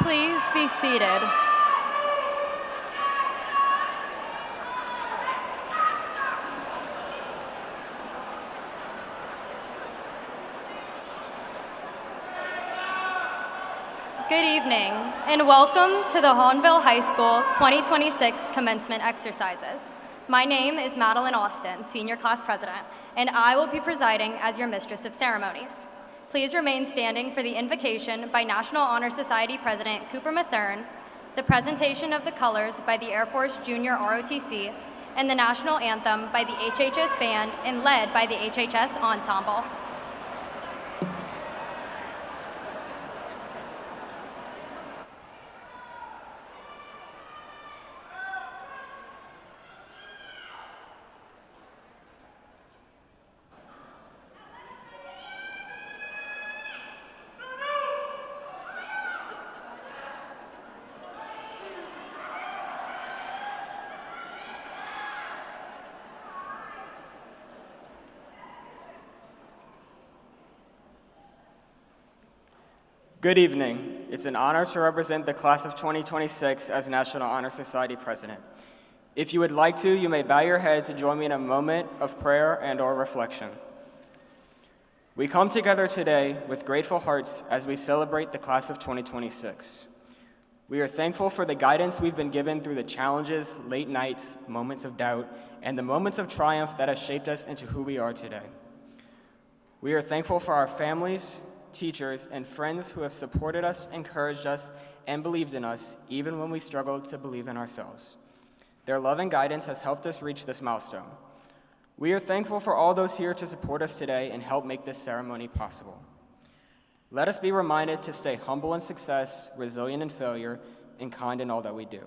Please be seated. Good evening, and welcome to the Hahnville High School 2026 commencement exercises. My name is Madeline Austin, Senior Class President, and I will be presiding as your Mistress of Ceremonies. Please remain standing for the invocation by National Honor Society President Cooper Mathern, the presentation of the colors by the Air Force Junior ROTC, and the national anthem by the HHS Band and led by the HHS Ensemble. Good evening. It's an honor to represent the class of 2026 as National Honor Society President. If you would like to, you may bow your head to join me in a moment of prayer and/or reflection. We come together today with grateful hearts as we celebrate the class of 2026. We are thankful for the guidance we've been given through the challenges, late nights, moments of doubt, and the moments of triumph that have shaped us into who we are today. We are thankful for our families, teachers, and friends who have supported us, encouraged us, and believed in us, even when we struggled to believe in ourselves. Their love and guidance has helped us reach this milestone. We are thankful for all those here to support us today and help make this ceremony possible. Let us be reminded to stay humble in success, resilient in failure, and kind in all that we do.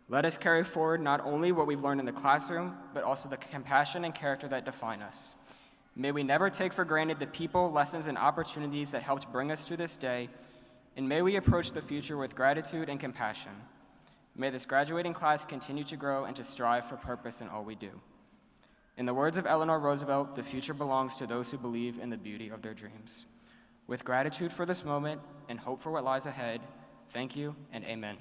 Let us carry forward not only what we've learned in the classroom, but also the compassion and character that define us. May we never take for granted the people, lessons, and opportunities that helped bring us to this day, and may we approach the future with gratitude and compassion. May this graduating class continue to grow and to strive for purpose in all we do. In the words of Eleanor Roosevelt, the future belongs to those who believe in the beauty of their dreams. With gratitude for this moment and hope for what lies ahead, thank you and amen.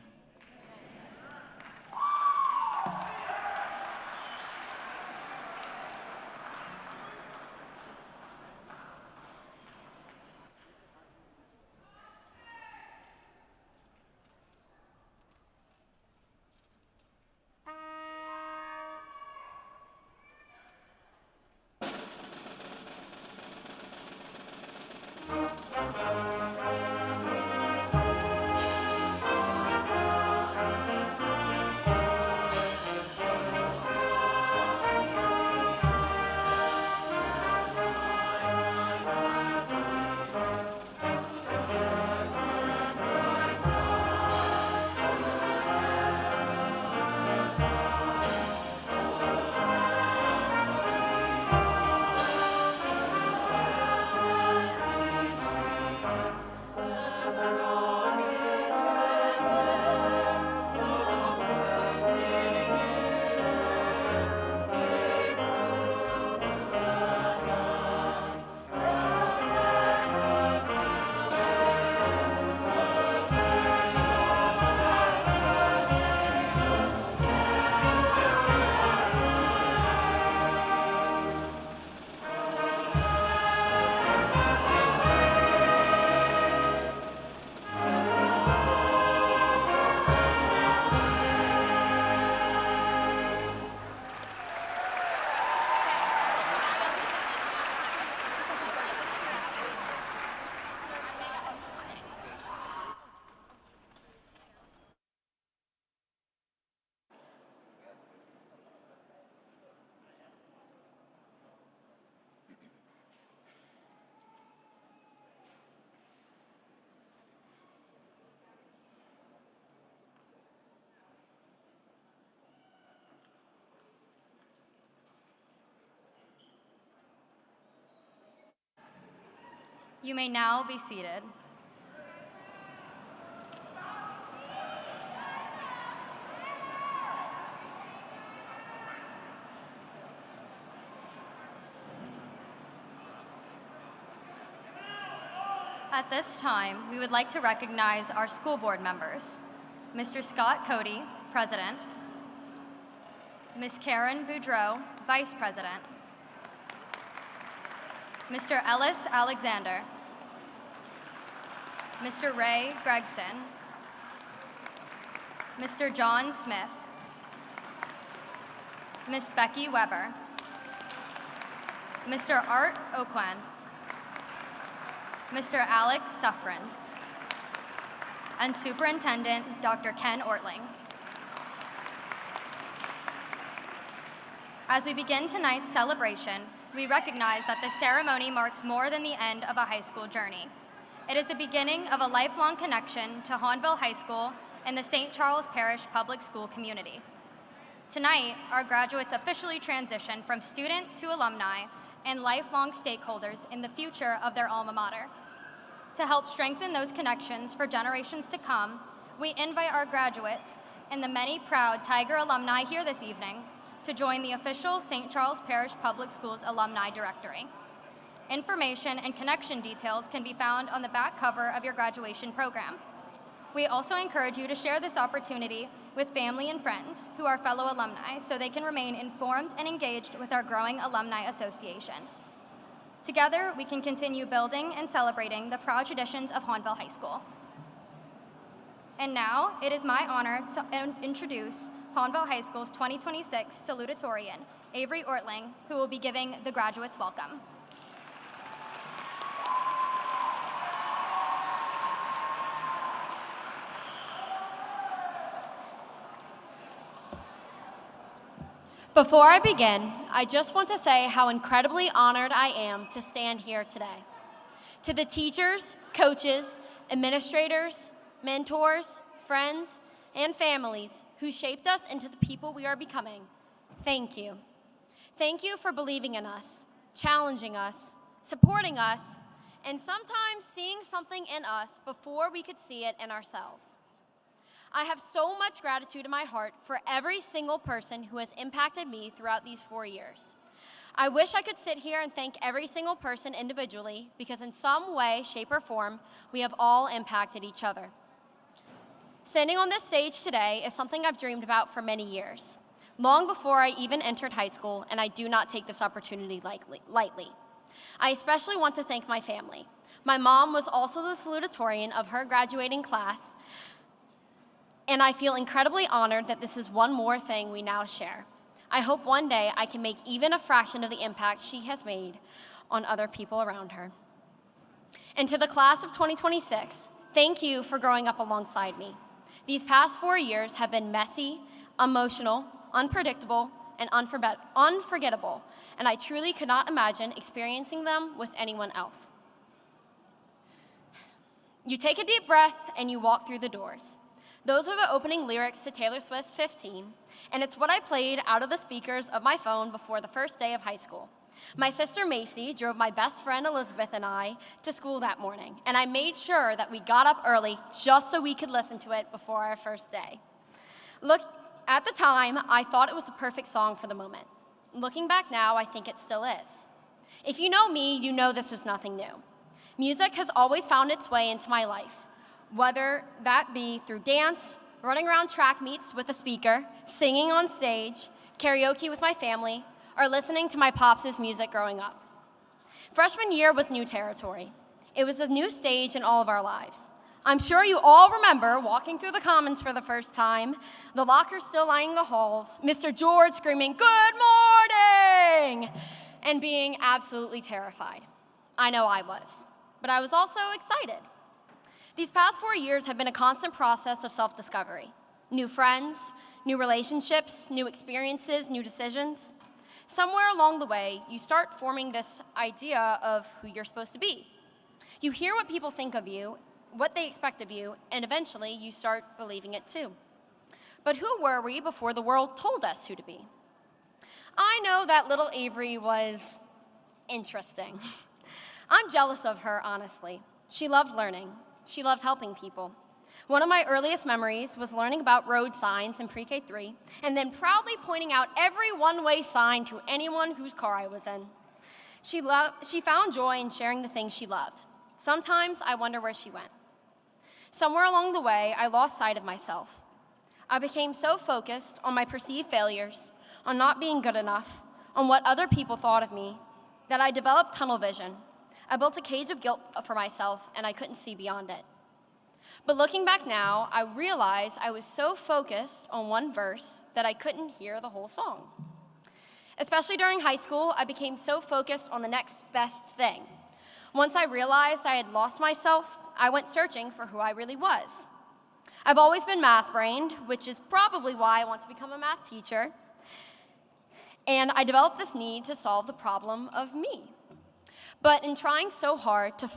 You may now be seated. At this time, we would like to recognize our school board members. Mr. Scott Cody, President. Ms. Karen Boudreau, Vice President. Mr. Ellis Alexander. Mr. Ray Gregson. Mr. John Smith. Ms. Becky Weber. Mr. Art Oakland. Mr. Alex Suffren. And Superintendent Dr. Ken Ortling. As we begin tonight's celebration, we recognize that this ceremony marks more than the end of a high school journey. It is the beginning of a lifelong connection to Hahnville High School and the St. Charles Parish Public School community. Tonight, our graduates officially transition from student to alumni and lifelong stakeholders in the future of their alma mater. To help strengthen those connections for generations to come, we invite our graduates and the many proud Tiger alumni here this evening to join the official St. Charles Parish Public Schools Alumni Directory. Information and connection details can be found on the back cover of your graduation program. We also encourage you to share this opportunity with family and friends who are fellow alumni so they can remain informed and engaged with our growing alumni association. Together, we can continue building and celebrating the proud traditions of Hahnville High School. And now, it is my honor to introduce Hahnville High School's 2026 Salutatorian, Avery Ortling, who will be giving the graduates welcome. Before I begin, I just want to say how incredibly honored I am to stand here today. To the teachers, coaches, administrators, mentors, friends, and families who shaped us into the people we are becoming, thank you. Thank you for believing in us, challenging us, supporting us, and sometimes seeing something in us before we could see it in ourselves. I have so much gratitude in my heart for every single person who has impacted me throughout these 4 years. I wish I could sit here and thank every single person individually because in some way, shape, or form, we have all impacted each other. Standing on this stage today is something I've dreamed about for many years, long before I even entered high school, and I do not take this opportunity lightly. I especially want to thank my family. My mom was also the salutatorian of her graduating class, and I feel incredibly honored that this is one more thing we now share. I hope one day I can make even a fraction of the impact she has made on other people around her. And to the class of 2026, thank you for growing up alongside me. These past 4 years have been messy, emotional, unpredictable, and unforgettable, and I truly could not imagine experiencing them with anyone else. You take a deep breath and you walk through the doors. Those are the opening lyrics to Taylor Swift's 15, and it's what I played out of the speakers of my phone before the first day of high school. My sister Macy drove my best friend Elizabeth and I to school that morning, and I made sure that we got up early just so we could listen to it before our first day. Look, at the time, I thought it was the perfect song for the moment. Looking back now, I think it still is. If you know me, you know this is nothing new. Music has always found its way into my life, whether that be through dance, running around track meets with a speaker, singing on stage, karaoke with my family, or listening to my pops' music growing up. Freshman year was new territory. It was a new stage in all of our lives. I'm sure you all remember walking through the Commons for the first time, the lockers still lining the halls, Mr. George screaming, "Good morning!" and being absolutely terrified. I know I was, but I was also excited. These past 4 years have been a constant process of self-discovery. New friends, new relationships, new experiences, new decisions. Somewhere along the way, you start forming this idea of who you're supposed to be. You hear what people think of you, what they expect of you, and eventually you start believing it too. But who were we before the world told us who to be? I know that little Avery was interesting. I'm jealous of her, honestly. She loved learning. She loved helping people. One of my earliest memories was learning about road signs in pre-K 3 and then proudly pointing out every one-way sign to anyone whose car I was in. She found joy in sharing the things she loved. Sometimes I wonder where she went. Somewhere along the way, I lost sight of myself. I became so focused on my perceived failures, on not being good enough, on what other people thought of me, that I developed tunnel vision. I built a cage of guilt for myself, and I couldn't see beyond it. But looking back now, I realized I was so focused on one verse that I couldn't hear the whole song. Especially during high school, I became so focused on the next best thing. Once I realized I had lost myself, I went searching for who I really was. I've always been math-brained, which is probably why I want to become a math teacher. And I developed this need to solve the problem of me. But in trying so hard to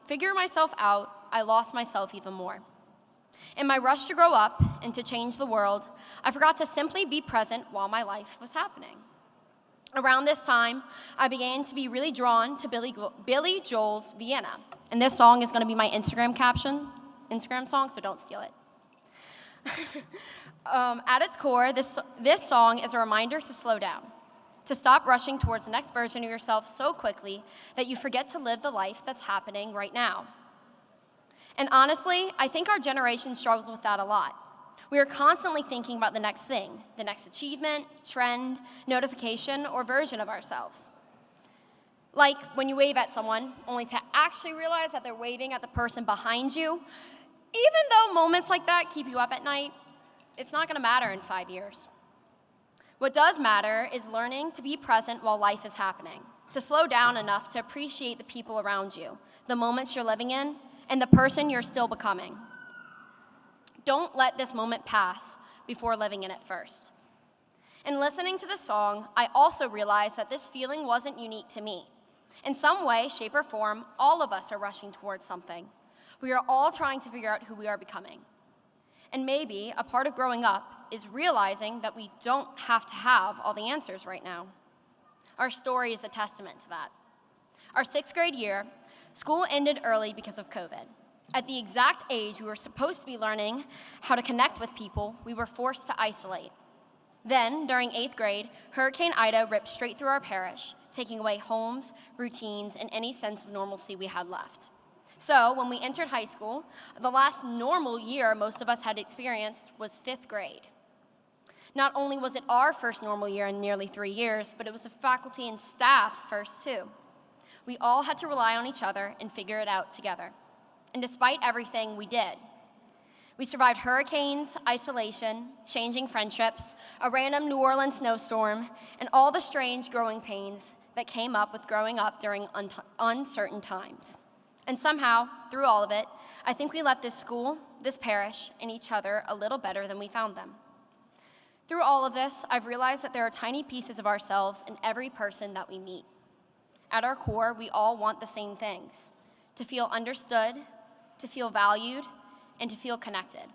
figure myself out, I lost myself even more. In my rush to grow up and to change the world, I forgot to simply be present while my life was happening. Around this time, I began to be really drawn to Billy Joel's Vienna. And this song is going to be my Instagram song, so don't steal it. At its core, this song is a reminder to slow down, to stop rushing towards the next version of yourself so quickly that you forget to live the life that's happening right now. And honestly, I think our generation struggles with that a lot. We are constantly thinking about the next thing, the next achievement, trend, notification, or version of ourselves. Like when you wave at someone, only to actually realize that they're waving at the person behind you. Even though moments like that keep you up at night, it's not gonna matter in 5 years. What does matter is learning to be present while life is happening, to slow down enough to appreciate the people around you, the moments you're living in, and the person you're still becoming. Don't let this moment pass before living in it first. In listening to this song, I also realized that this feeling wasn't unique to me. In some way, shape, or form, all of us are rushing towards something. We are all trying to figure out who we are becoming. And maybe a part of growing up is realizing that we don't have to have all the answers right now. Our story is a testament to that. Our 6th grade year, school ended early because of COVID. At the exact age we were supposed to be learning how to connect with people, we were forced to isolate. Then, during 8th grade, Hurricane Ida ripped straight through our parish, taking away homes, routines, and any sense of normalcy we had left. So, when we entered high school, the last normal year most of us had experienced was 5th grade. Not only was it our first normal year in nearly 3 years, but it was the faculty and staff's first too. We all had to rely on each other and figure it out together. And despite everything, we did. We survived hurricanes, isolation, changing friendships, a random New Orleans snowstorm, and all the strange growing pains that came up with growing up during uncertain times. And somehow, through all of it, I think we left this school, this parish, and each other a little better than we found them. Through all of this, I've realized that there are tiny pieces of ourselves in every person that we meet. At our core, we all want the same things: to feel understood, to feel valued, and to feel connected.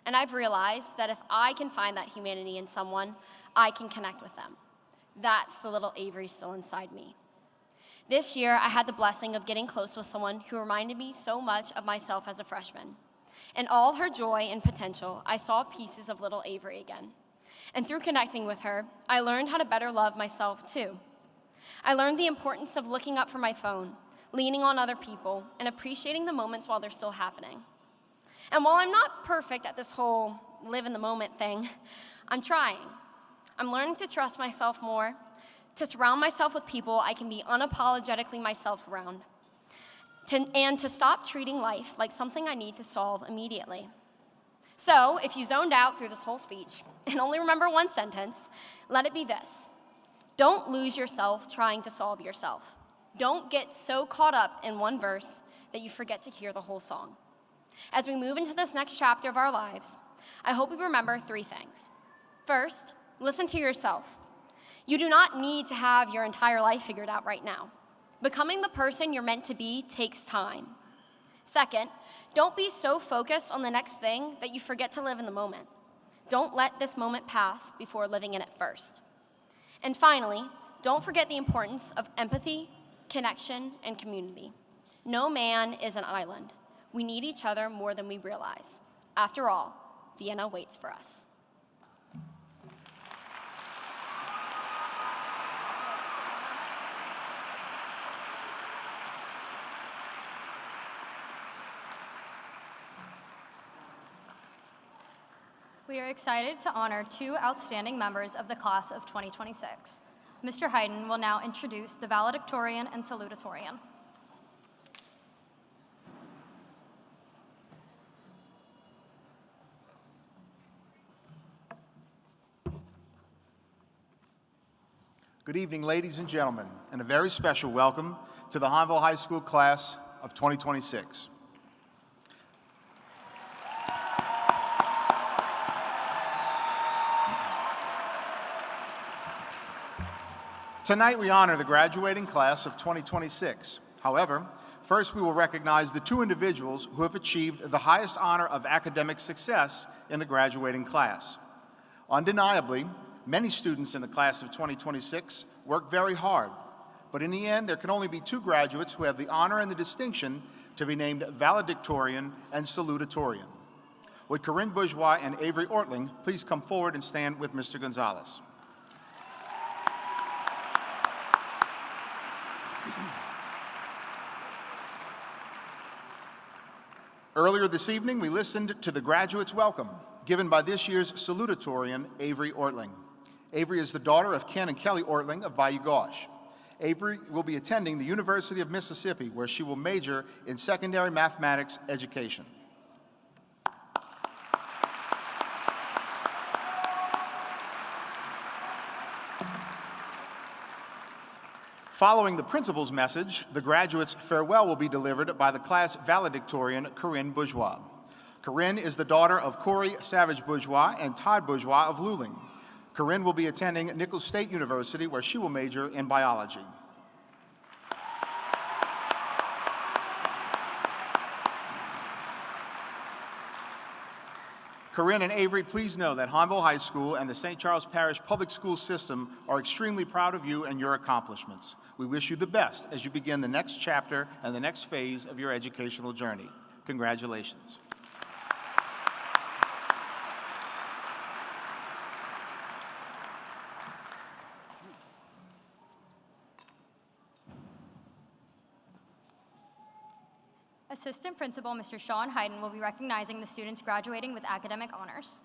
And I've realized that if I can find that humanity in someone, I can connect with them. That's the little Avery still inside me. This year, I had the blessing of getting close with someone who reminded me so much of myself as a freshman. In all her joy and potential, I saw pieces of little Avery again. And through connecting with her, I learned how to better love myself too. I learned the importance of looking up from my phone, leaning on other people, and appreciating the moments while they're still happening. And while I'm not perfect at this whole live in the moment thing, I'm trying. I'm learning to trust myself more, to surround myself with people I can be unapologetically myself around, and to stop treating life like something I need to solve immediately. So, if you zoned out through this whole speech and only remember one sentence, let it be this: don't lose yourself trying to solve yourself. Don't get so caught up in one verse that you forget to hear the whole song. As we move into this next chapter of our lives, I hope we remember 3 things. First, listen to yourself. You do not need to have your entire life figured out right now. Becoming the person you're meant to be takes time. Second, don't be so focused on the next thing that you forget to live in the moment. Don't let this moment pass before living in it first. And finally, don't forget the importance of empathy, connection, and community. No man is an island. We need each other more than we realize. After all, Vienna waits for us. We are excited to honor two outstanding members of the class of 2026. Mr. Hayden will now introduce the Valedictorian and Salutatorian. Good evening, ladies and gentlemen, and a very special welcome to the Hahnville High School class of 2026. Tonight we honor the graduating class of 2026. However, first we will recognize the two individuals who have achieved the highest honor of academic success in the graduating class. Undeniably, many students in the class of 2026 work very hard, but in the end, there can only be two graduates who have the honor and the distinction to be named Valedictorian and Salutatorian. Would Corinne Bourgeois and Avery Ortling please come forward and stand with Mr. Gonzalez? Earlier this evening, we listened to the graduates' welcome given by this year's Salutatorian, Avery Ortling. Avery is the daughter of Ken and Kelly Ortling of Bayou Gauche. Avery will be attending the University of Mississippi, where she will major in secondary mathematics education. Following the principal's message, the graduates' farewell will be delivered by the class valedictorian, Corinne Bourgeois. Corinne is the daughter of Corey Savage Bourgeois and Todd Bourgeois of Luling. Corinne will be attending Nichols State University, where she will major in biology. Corinne and Avery, please know that Hahnville High School and the St. Charles Parish Public School System are extremely proud of you and your accomplishments. We wish you the best as you begin the next chapter and the next phase of your educational journey. Congratulations. Assistant Principal Mr. Sean Hayden will be recognizing the students graduating with academic honors.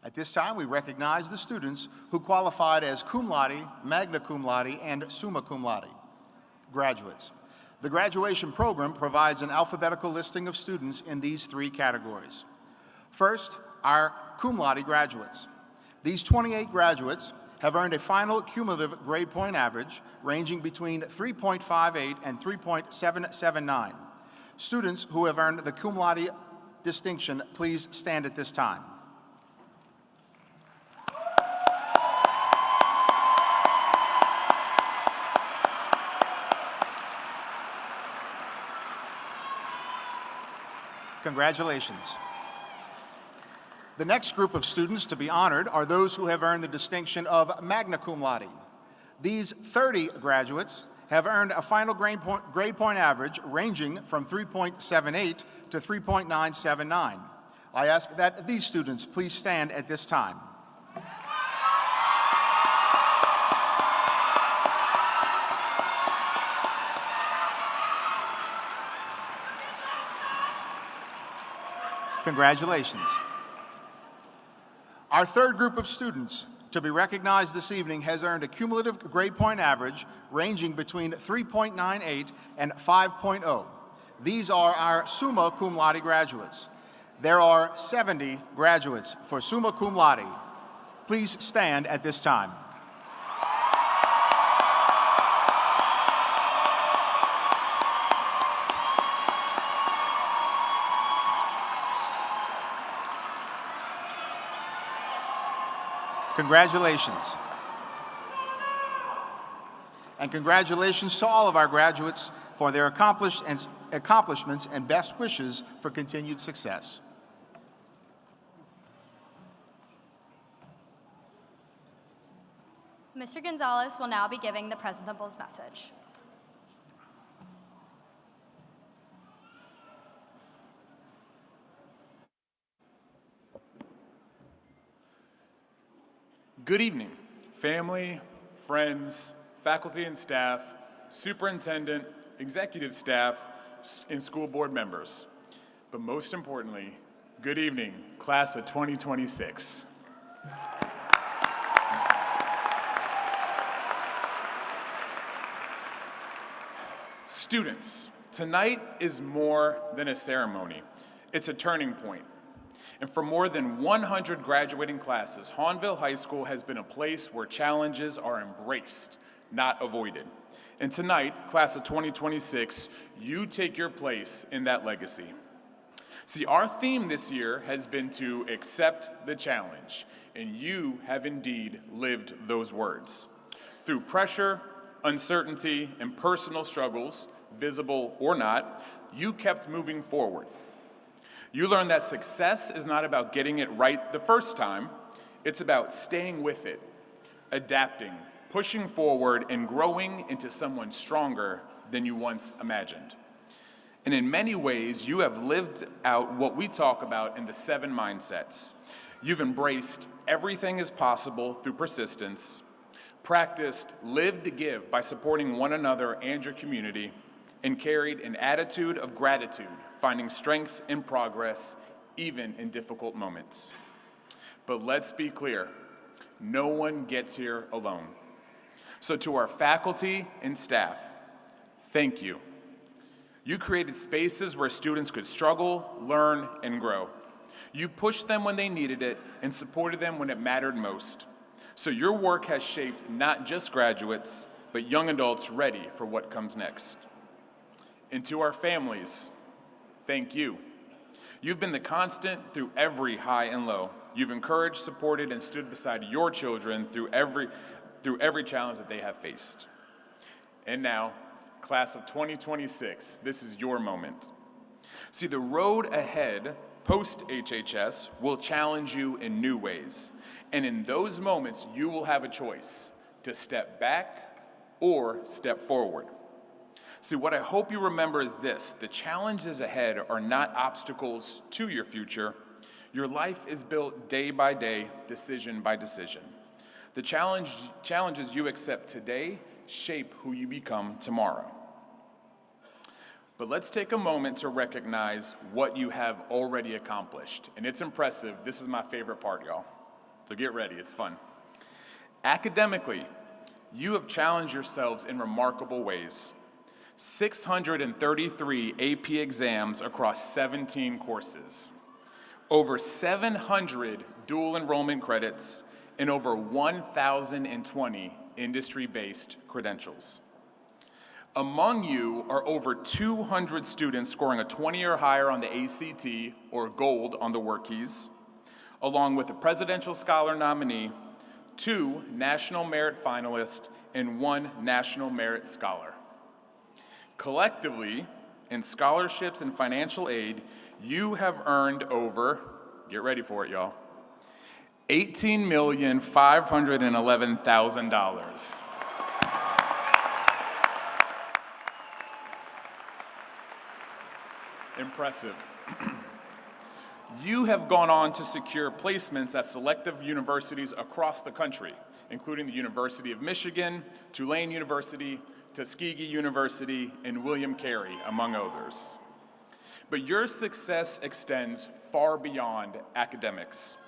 At this time, we recognize the students who qualified as cum laude, magna cum laude, and summa cum laude graduates. The graduation program provides an alphabetical listing of students in these three categories. First, our cum laude graduates. These 28 graduates have earned a final cumulative grade point average ranging between 3.58 and 3.779. Students who have earned the cum laude distinction, please stand at this time. Congratulations. The next group of students to be honored are those who have earned the distinction of magna cum laude. These 30 graduates have earned a final grade point average ranging from 3.78 to 3.979. I ask that these students please stand at this time. Congratulations. Our third group of students to be recognized this evening has earned a cumulative grade point average ranging between 3.98 and 5.0. These are our summa cum laude graduates. There are 70 graduates for summa cum laude. Please stand at this time. Congratulations. And congratulations to all of our graduates for their accomplishments and best wishes for continued success. Mr. Gonzalez will now be giving the principal's message. Good evening, family, friends, faculty and staff, superintendent, executive staff, and school board members. But most importantly, good evening, class of 2026. Students, tonight is more than a ceremony. It's a turning point. And for more than 100 graduating classes, Hahnville High School has been a place where challenges are embraced, not avoided. And tonight, class of 2026, you take your place in that legacy. See, our theme this year has been to accept the challenge, and you have indeed lived those words. Through pressure, uncertainty, and personal struggles, visible or not, you kept moving forward. You learned that success is not about getting it right the first time, it's about staying with it, adapting, pushing forward, and growing into someone stronger than you once imagined. And in many ways, you have lived out what we talk about in the 7 mindsets. You've embraced everything is possible through persistence, practiced live to give by supporting one another and your community, and carried an attitude of gratitude, finding strength in progress, even in difficult moments. But let's be clear, no one gets here alone. So to our faculty and staff, thank you. You created spaces where students could struggle, learn, and grow. You pushed them when they needed it and supported them when it mattered most. So your work has shaped not just graduates, but young adults ready for what comes next. And to our families, thank you. You've been the constant through every high and low. You've encouraged, supported, and stood beside your children through every challenge that they have faced. And now, class of 2026, this is your moment. See, the road ahead post-HHS will challenge you in new ways. And in those moments, you will have a choice to step back or step forward. See, what I hope you remember is this: the challenges ahead are not obstacles to your future. Your life is built day by day, decision by decision. The challenges you accept today shape who you become tomorrow. But let's take a moment to recognize what you have already accomplished. And it's impressive. This is my favorite part, y'all. So get ready, it's fun. Academically, you have challenged yourselves in remarkable ways. 633 AP exams across 17 courses, over 700 dual enrollment credits, and over 1,020 industry-based credentials. Among you are over 200 students scoring a 20 or higher on the ACT or gold on the work keys, along with a Presidential Scholar nominee, 2 National Merit finalists, and 1 National Merit Scholar. Collectively, in scholarships and financial aid, you have earned over, get ready for it, y'all, $18,511,000. Impressive. You have gone on to secure placements at selective universities across the country, including the University of Michigan, Tulane University, Tuskegee University, and William Carey, among others. But your success extends far beyond academics.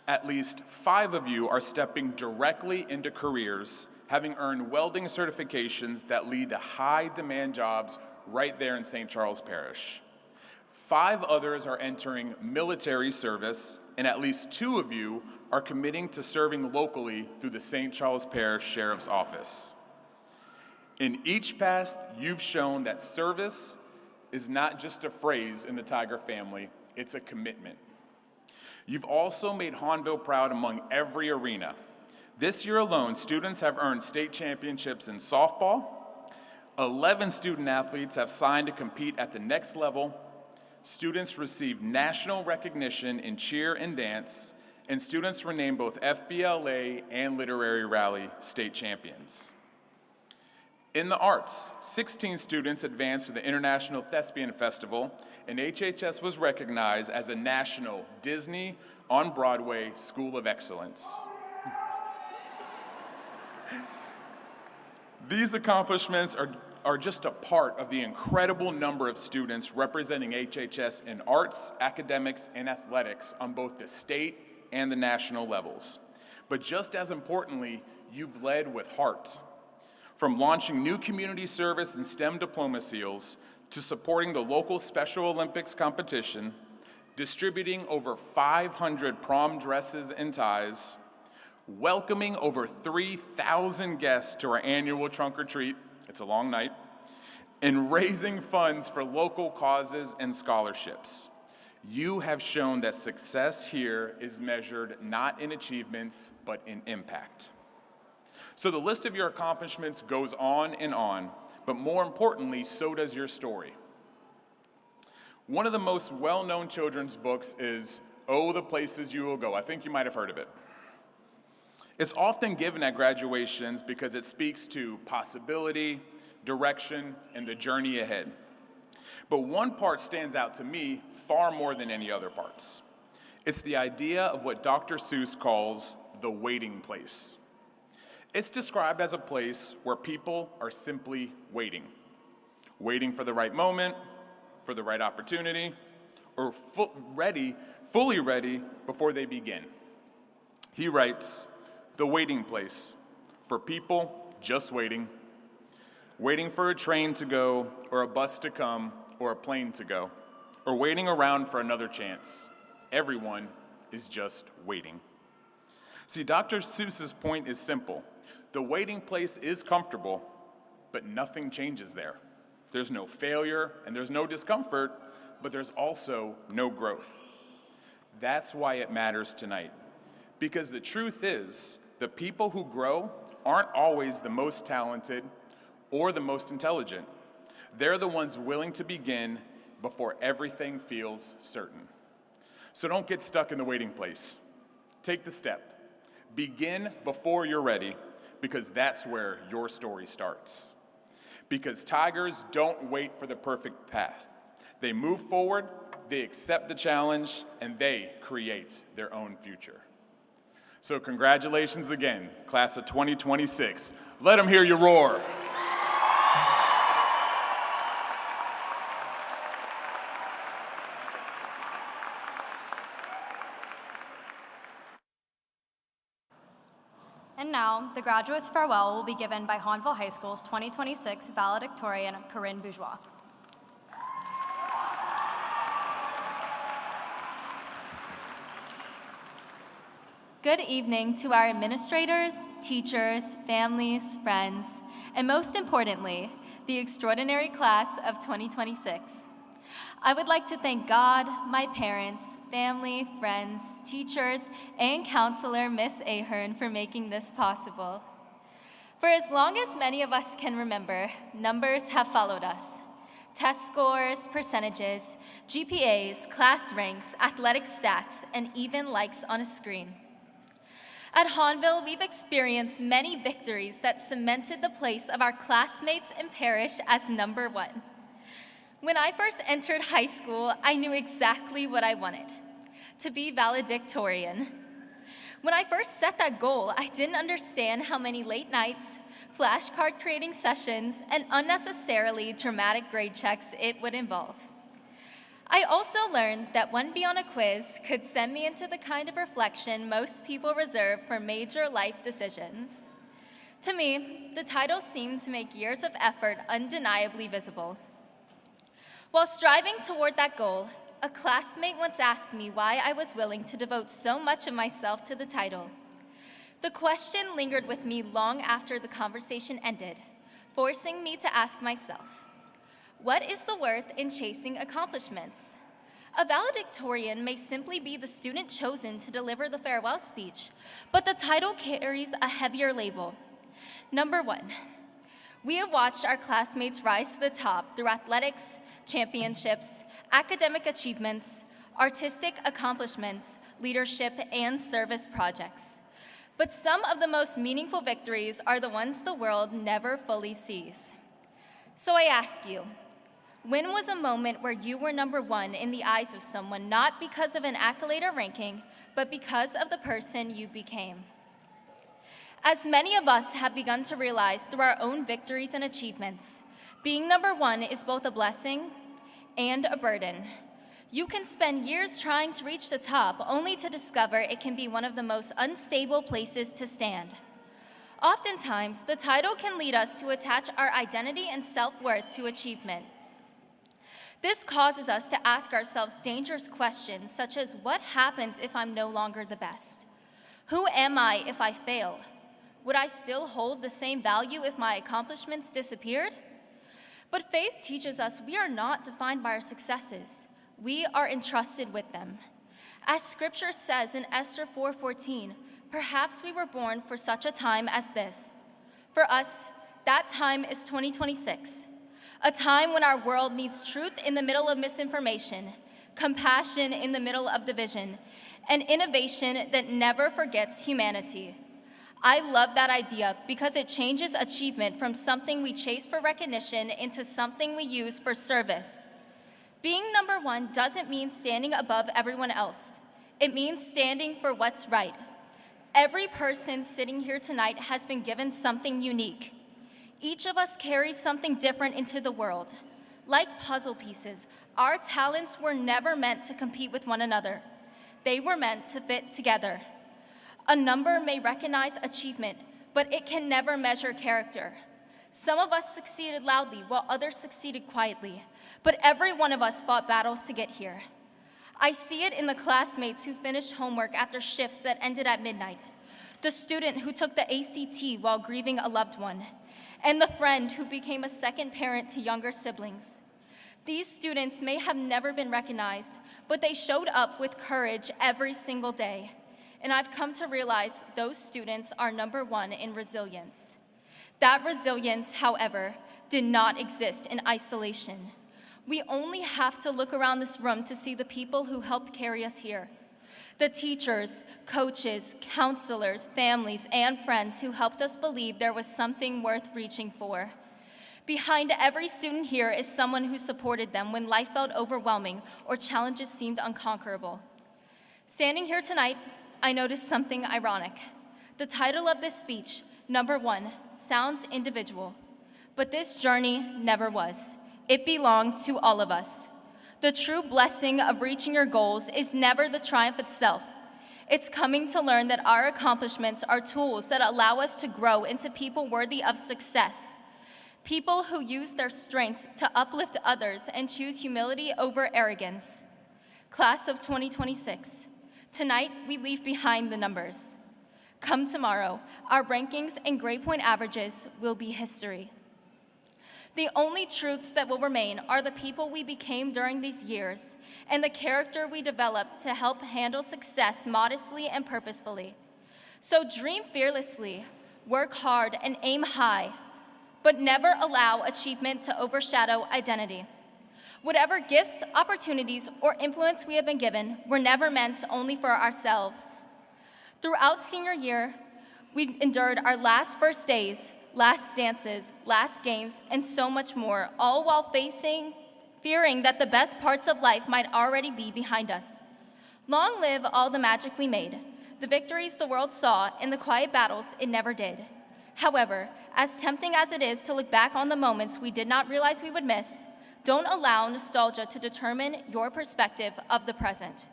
At least 5 of you are stepping directly into careers, having earned welding certifications that lead to high-demand jobs right there in St. Charles Parish. 5 others are entering military service, and at least 2 of you are committing to serving locally through the St. Charles Parish Sheriff's Office. In each path, you've shown that service is not just a phrase in the Tiger family, it's a commitment. You've also made Hahnville proud among every arena. This year alone, students have earned state championships in softball, 11 student athletes have signed to compete at the next level, students received national recognition in cheer and dance, and students were named both FBLA and Literary Rally state champions. In the arts, 16 students advanced to the International Thespian Festival, and HHS was recognized as a national Disney on Broadway School of Excellence. These accomplishments are just a part of the incredible number of students representing HHS in arts, academics, and athletics on both the state and the national levels. But just as importantly, you've led with heart. From launching new community service and STEM diploma seals, to supporting the local Special Olympics competition, distributing over 500 prom dresses and ties, welcoming over 3,000 guests to our annual trunk or treat, it's a long night, and raising funds for local causes and scholarships. You have shown that success here is measured not in achievements, but in impact. So the list of your accomplishments goes on and on, but more importantly, so does your story. One of the most well-known children's books is Oh, the Places You Will Go. I think you might have heard of it. It's often given at graduations because it speaks to possibility, direction, and the journey ahead. But one part stands out to me far more than any other parts. It's the idea of what Dr. Seuss calls the waiting place. It's described as a place where people are simply waiting. Waiting for the right moment, for the right opportunity, or fully ready before they begin. He writes, the waiting place, for people just waiting, waiting for a train to go, or a bus to come, or a plane to go, or waiting around for another chance. Everyone is just waiting. See, Dr. Seuss's point is simple. The waiting place is comfortable, but nothing changes there. There's no failure and there's no discomfort, but there's also no growth. That's why it matters tonight. Because the truth is, the people who grow aren't always the most talented or the most intelligent. They're the ones willing to begin before everything feels certain. So don't get stuck in the waiting place. Take the step. Begin before you're ready, because that's where your story starts. Because tigers don't wait for the perfect path. They move forward, they accept the challenge, and they create their own future. So congratulations again, class of 2026. Let them hear you roar. And now, the graduate's farewell will be given by Hahnville High School's 2026 Valedictorian, Corinne Bourgeois. Good evening to our administrators, teachers, families, friends, and most importantly, the extraordinary class of 2026. I would like to thank God, my parents, family, friends, teachers, and counselor Miss Ahern for making this possible. For as long as many of us can remember, numbers have followed us. Test scores, percentages, GPAs, class ranks, athletic stats, and even likes on a screen. At Hahnville, we've experienced many victories that cemented the place of our classmates and parish as number one. When I first entered high school, I knew exactly what I wanted, to be valedictorian. When I first set that goal, I didn't understand how many late nights, flashcard creating sessions, and unnecessarily dramatic grade checks it would involve. I also learned that 1B on a quiz could send me into the kind of reflection most people reserve for major life decisions. To me, the title seemed to make years of effort undeniably visible. While striving toward that goal, a classmate once asked me why I was willing to devote so much of myself to the title. The question lingered with me long after the conversation ended, forcing me to ask myself, what is the worth in chasing accomplishments? A valedictorian may simply be the student chosen to deliver the farewell speech, but the title carries a heavier label. Number one, we have watched our classmates rise to the top through athletics, championships, academic achievements, artistic accomplishments, leadership, and service projects. But some of the most meaningful victories are the ones the world never fully sees. So I ask you, when was a moment where you were number one in the eyes of someone, not because of an accolade or ranking, but because of the person you became? As many of us have begun to realize through our own victories and achievements, Being number one is both a blessing and a burden. You can spend years trying to reach the top only to discover it can be one of the most unstable places to stand. Oftentimes, the title can lead us to attach our identity and self-worth to achievement. This causes us to ask ourselves dangerous questions such as, what happens if I'm no longer the best? Who am I if I fail? Would I still hold the same value if my accomplishments disappeared? But faith teaches us we are not defined by our successes. We are entrusted with them. As Scripture says in Esther 4:14, perhaps we were born for such a time as this. For us, that time is 2026, a time when our world needs truth in the middle of misinformation, compassion in the middle of division, and innovation that never forgets humanity. I love that idea because it changes achievement from something we chase for recognition into something we use for service. Being number one doesn't mean standing above everyone else. It means standing for what's right. Every person sitting here tonight has been given something unique. Each of us carries something different into the world. Like puzzle pieces, our talents were never meant to compete with one another. They were meant to fit together. A number may recognize achievement, but it can never measure character. Some of us succeeded loudly while others succeeded quietly, but every one of us fought battles to get here. I see it in the classmates who finished homework after shifts that ended at midnight, the student who took the ACT while grieving a loved one, and the friend who became a second parent to younger siblings. These students may have never been recognized, but they showed up with courage every single day. And I've come to realize those students are number one in resilience. That resilience, however, did not exist in isolation. We only have to look around this room to see the people who helped carry us here. The teachers, coaches, counselors, families, and friends who helped us believe there was something worth reaching for. Behind every student here is someone who supported them when life felt overwhelming or challenges seemed unconquerable. Standing here tonight, I noticed something ironic. The title of this speech, number one, sounds individual, but this journey never was. It belonged to all of us. The true blessing of reaching your goals is never the triumph itself. It's coming to learn that our accomplishments are tools that allow us to grow into people worthy of success. People who use their strengths to uplift others and choose humility over arrogance. Class of 2026. Tonight, we leave behind the numbers. Come tomorrow, our rankings and grade point averages will be history. The only truths that will remain are the people we became during these years and the character we developed to help handle success modestly and purposefully. So dream fearlessly, work hard, and aim high, but never allow achievement to overshadow identity. Whatever gifts, opportunities, or influence we have been given were never meant only for ourselves. Throughout senior year, we endured our last first days, last dances, last games, and so much more, all while fearing that the best parts of life might already be behind us. Long live all the magic we made, the victories the world saw, and the quiet battles it never did. However, as tempting as it is to look back on the moments we did not realize we would miss, don't allow nostalgia to determine your perspective of the present.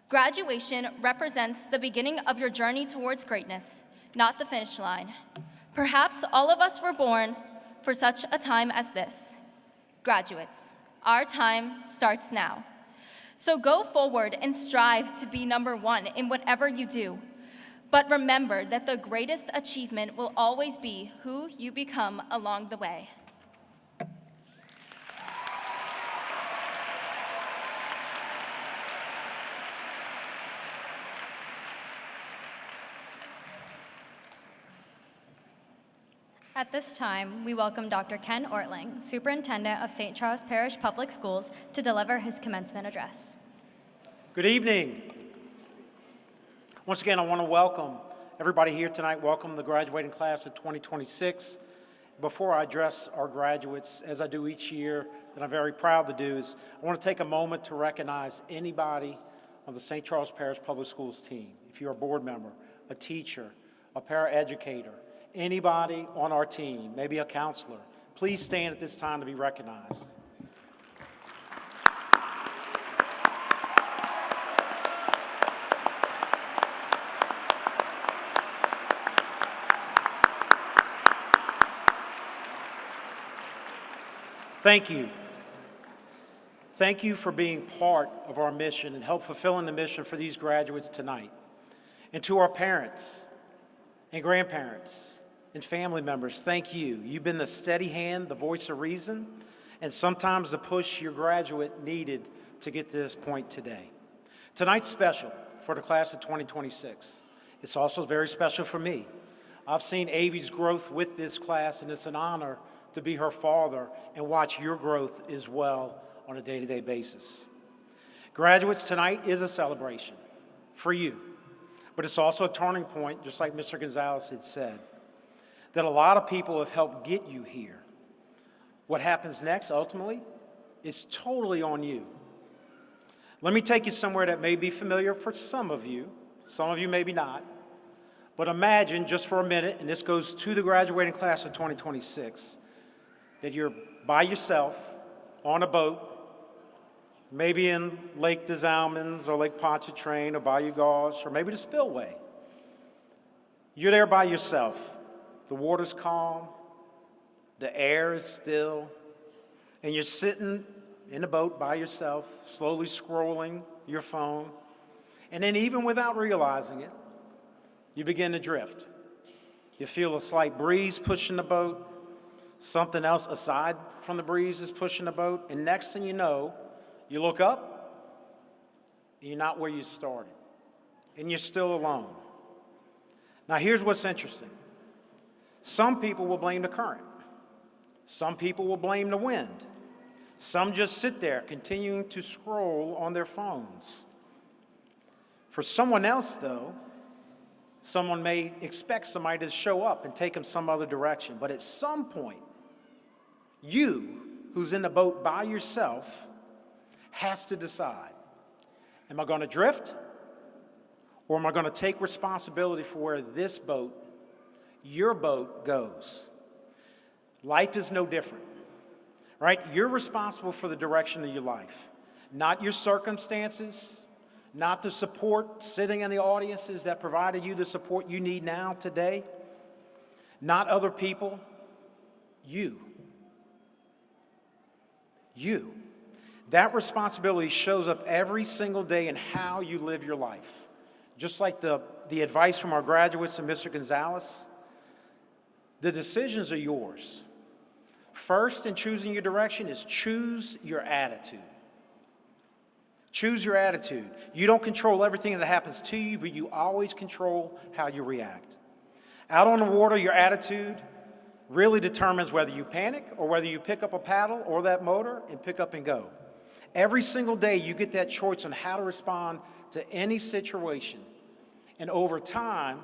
Graduation represents the beginning of your journey towards greatness, not the finish line. Perhaps all of us were born for such a time as this. Graduates, our time starts now. So go forward and strive to be number one in whatever you do. But remember that the greatest achievement will always be who you become along the way. At this time, we welcome Dr. Ken Ortling, Superintendent of St. Charles Parish Public Schools, to deliver his commencement address. Good evening. Once again, I want to welcome everybody here tonight, welcome the graduating class of 2026. Before I address our graduates, as I do each year, that I'm very proud to do, is I want to take a moment to recognize anybody on the St. Charles Parish Public Schools team. If you're a board member, a teacher, a paraeducator, anybody on our team, maybe a counselor, Please stand at this time to be recognized. Thank you. Thank you for being part of our mission and help fulfilling the mission for these graduates tonight. And to our parents and grandparents and family members, thank you. You've been the steady hand, the voice of reason, and sometimes the push your graduate needed to get to this point today. Tonight's special for the class of 2026. It's also very special for me. I've seen Avi's growth with this class, and it's an honor to be her father and watch your growth as well on a day-to-day basis. Graduates, tonight is a celebration for you, but it's also a turning point, just like Mr. Gonzalez had said, that a lot of people have helped get you here. What happens next, ultimately, is totally on you. Let me take you somewhere that may be familiar for some of you maybe not, but imagine just for a minute, and this goes to the graduating class of 2026, that you're by yourself on a boat, maybe in Lake des Allemands or Lake Pontchartrain or Bayou Gauche or maybe the Spillway. You're there by yourself. The water's calm, the air is still, and you're sitting in a boat by yourself, slowly scrolling your phone, and then even without realizing it, you begin to drift. You feel a slight breeze pushing the boat, something else aside from the breeze is pushing the boat, and next thing you know, you look up, and you're not where you started, and you're still alone. Now here's what's interesting. Some people will blame the current. Some people will blame the wind. Some just sit there continuing to scroll on their phones. For someone else, though, someone may expect somebody to show up and take them some other direction. But at some point, you, who's in the boat by yourself, has to decide, am I going to drift? Or am I going to take responsibility for where this boat, your boat, goes? Life is no different, right? You're responsible for the direction of your life, not your circumstances, not the support sitting in the audiences that provided you the support you need now, today, not other people, you. You. That responsibility shows up every single day in how you live your life. Just like the advice from our graduates and Mr. Gonzalez, the decisions are yours. First in choosing your direction is choose your attitude. Choose your attitude. You don't control everything that happens to you, but you always control how you react. Out on the water, your attitude really determines whether you panic or whether you pick up a paddle or that motor and pick up and go. Every single day, you get that choice on how to respond to any situation. And over time,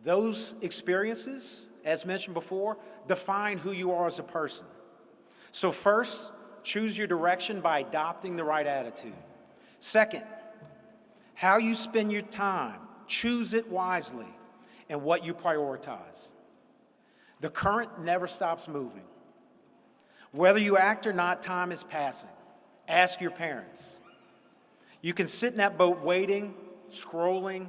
those experiences, as mentioned before, define who you are as a person. So first, choose your direction by adopting the right attitude. Second, how you spend your time. Choose it wisely and what you prioritize. The current never stops moving. Whether you act or not, time is passing. Ask your parents. You can sit in that boat waiting, scrolling,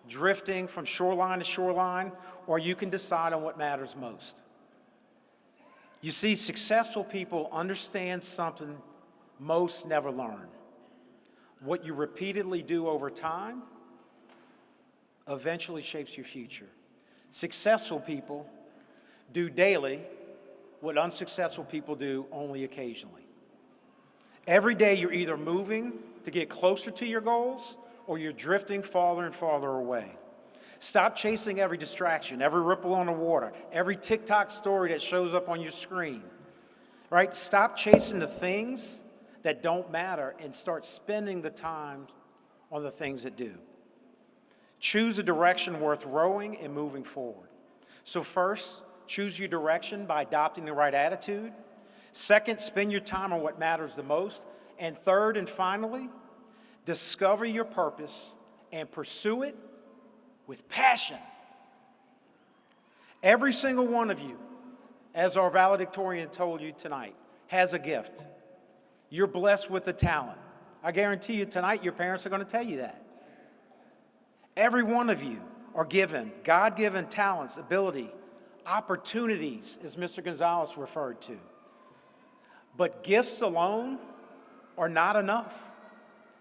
drifting from shoreline to shoreline, or you can decide on what matters most. You see, successful people understand something most never learn. What you repeatedly do over time eventually shapes your future. Successful people do daily what unsuccessful people do only occasionally. Every day you're either moving to get closer to your goals or you're drifting farther and farther away. Stop chasing every distraction, every ripple on the water, every TikTok story that shows up on your screen, right? Stop chasing the things that don't matter and start spending the time on the things that do. Choose a direction worth rowing and moving forward. So first, choose your direction by adopting the right attitude. Second, spend your time on what matters the most. And third and finally, discover your purpose and pursue it with passion. Every single one of you as our valedictorian told you tonight, has a gift. You're blessed with a talent. I guarantee you tonight your parents are going to tell you that. Every one of you are given God-given talents, ability, opportunities, as Mr. Gonzalez referred to. But gifts alone are not enough.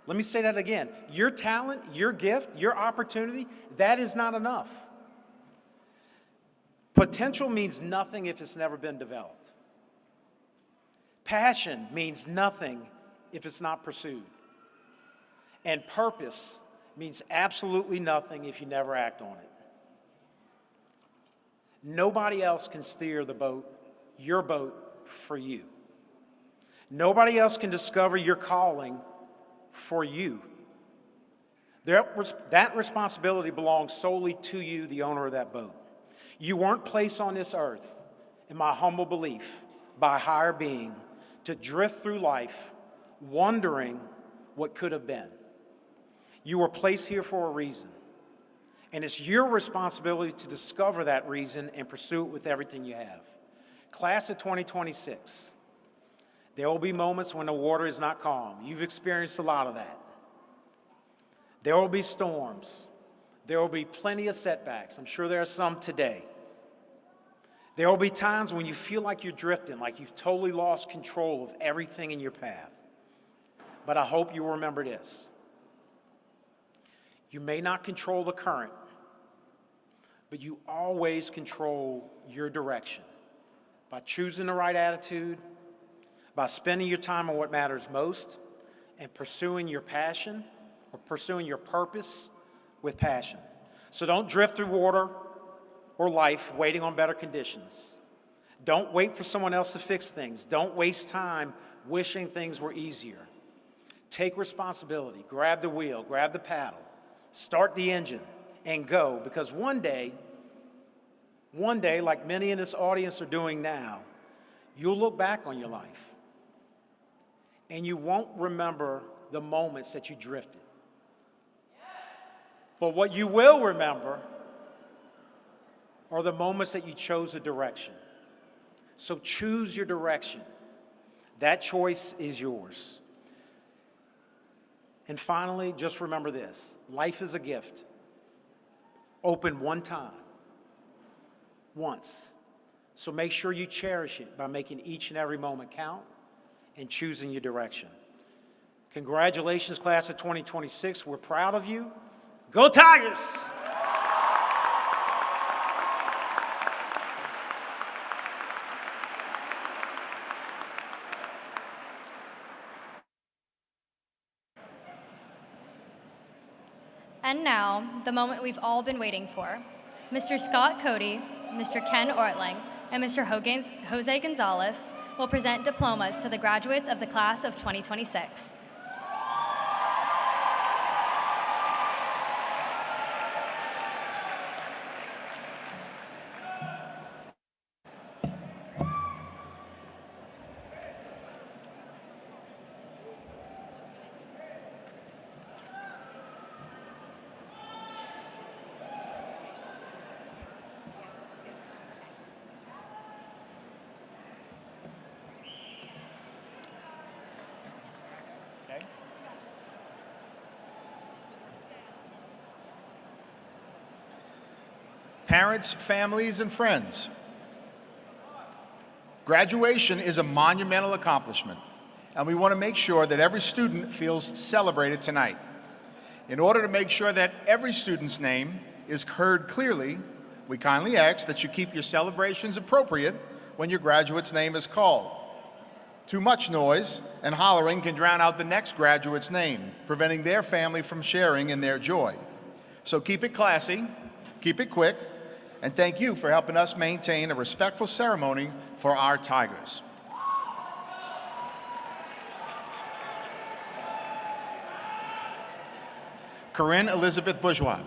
Let me say that again. Your talent, your gift, your opportunity, that is not enough. Potential means nothing if it's never been developed. Passion means nothing if it's not pursued. And purpose means absolutely nothing if you never act on it. Nobody else can steer the boat, your boat, for you. Nobody else can discover your calling for you. That responsibility belongs solely to you, the owner of that boat. You weren't placed on this earth, in my humble belief, by a higher being to drift through life wondering what could have been. You were placed here for a reason. And it's your responsibility to discover that reason and pursue it with everything you have. Class of 2026, there will be moments when the water is not calm. You've experienced a lot of that. There will be storms. There will be plenty of setbacks. I'm sure there are some today. There will be times when you feel like you're drifting, like you've totally lost control of everything in your path. But I hope you remember this. You may not control the current, but you always control your direction by choosing the right attitude, by spending your time on what matters most, and pursuing your passion or pursuing your purpose with passion. So don't drift through water or life waiting on better conditions. Don't wait for someone else to fix things. Don't waste time wishing things were easier. Take responsibility, grab the wheel, grab the paddle, start the engine, and go, because one day, like many in this audience are doing now, you'll look back on your life and you won't remember the moments that you drifted. But what you will remember are the moments that you chose a direction. So choose your direction. That choice is yours. And finally, just remember this. Life is a gift. Open one time. Once. So make sure you cherish it by making each and every moment count and choosing your direction. Congratulations, class of 2026. We're proud of you. Go Tigers! And now, the moment we've all been waiting for. Mr. Scott Cody, Mr. Ken Ortling, and Mr. Jose Gonzalez will present diplomas to the graduates of the class of 2026. Parents, families, and friends, graduation is a monumental accomplishment, and we want to make sure that every student feels celebrated tonight. In order to make sure that every student's name is heard clearly, we kindly ask that you keep your celebrations appropriate when your graduate's name is called. Too much noise and hollering can drown out the next graduate's name, preventing their family from sharing in their joy. So keep it classy, keep it quick, and thank you for helping us maintain a respectful ceremony for our Tigers. Corinne Elizabeth Bourgeois.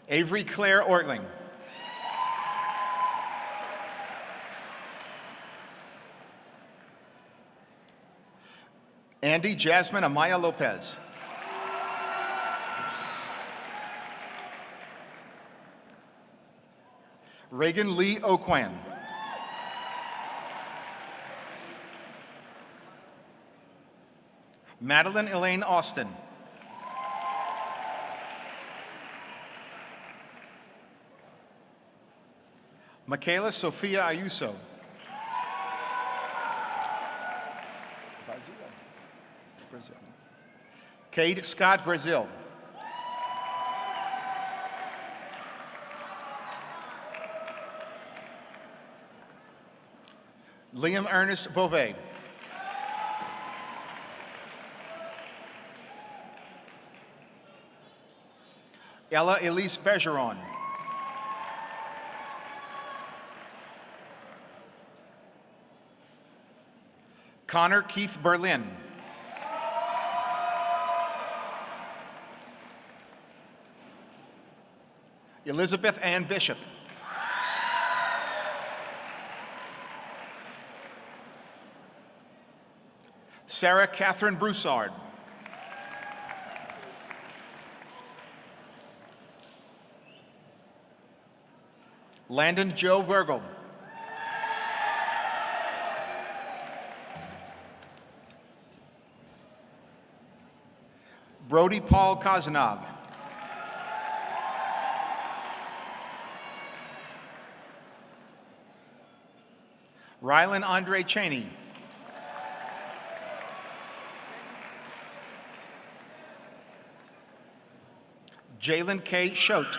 Avery Claire Ortling. Andy Jasmine Amaya Lopez. Reagan Lee Oquan. Madeline Elaine Austin. Michaela Sofia Ayuso. Brazil. Cade Scott Brazil. Liam Ernest Beauvais. Ella Elise Bergeron. Connor Keith Berlin. Elizabeth Ann Bishop. Sarah Catherine Broussard. Landon Joe Virgil. Brody Paul Kazanov. Rylan Andre Cheney. Jalen K. Schote.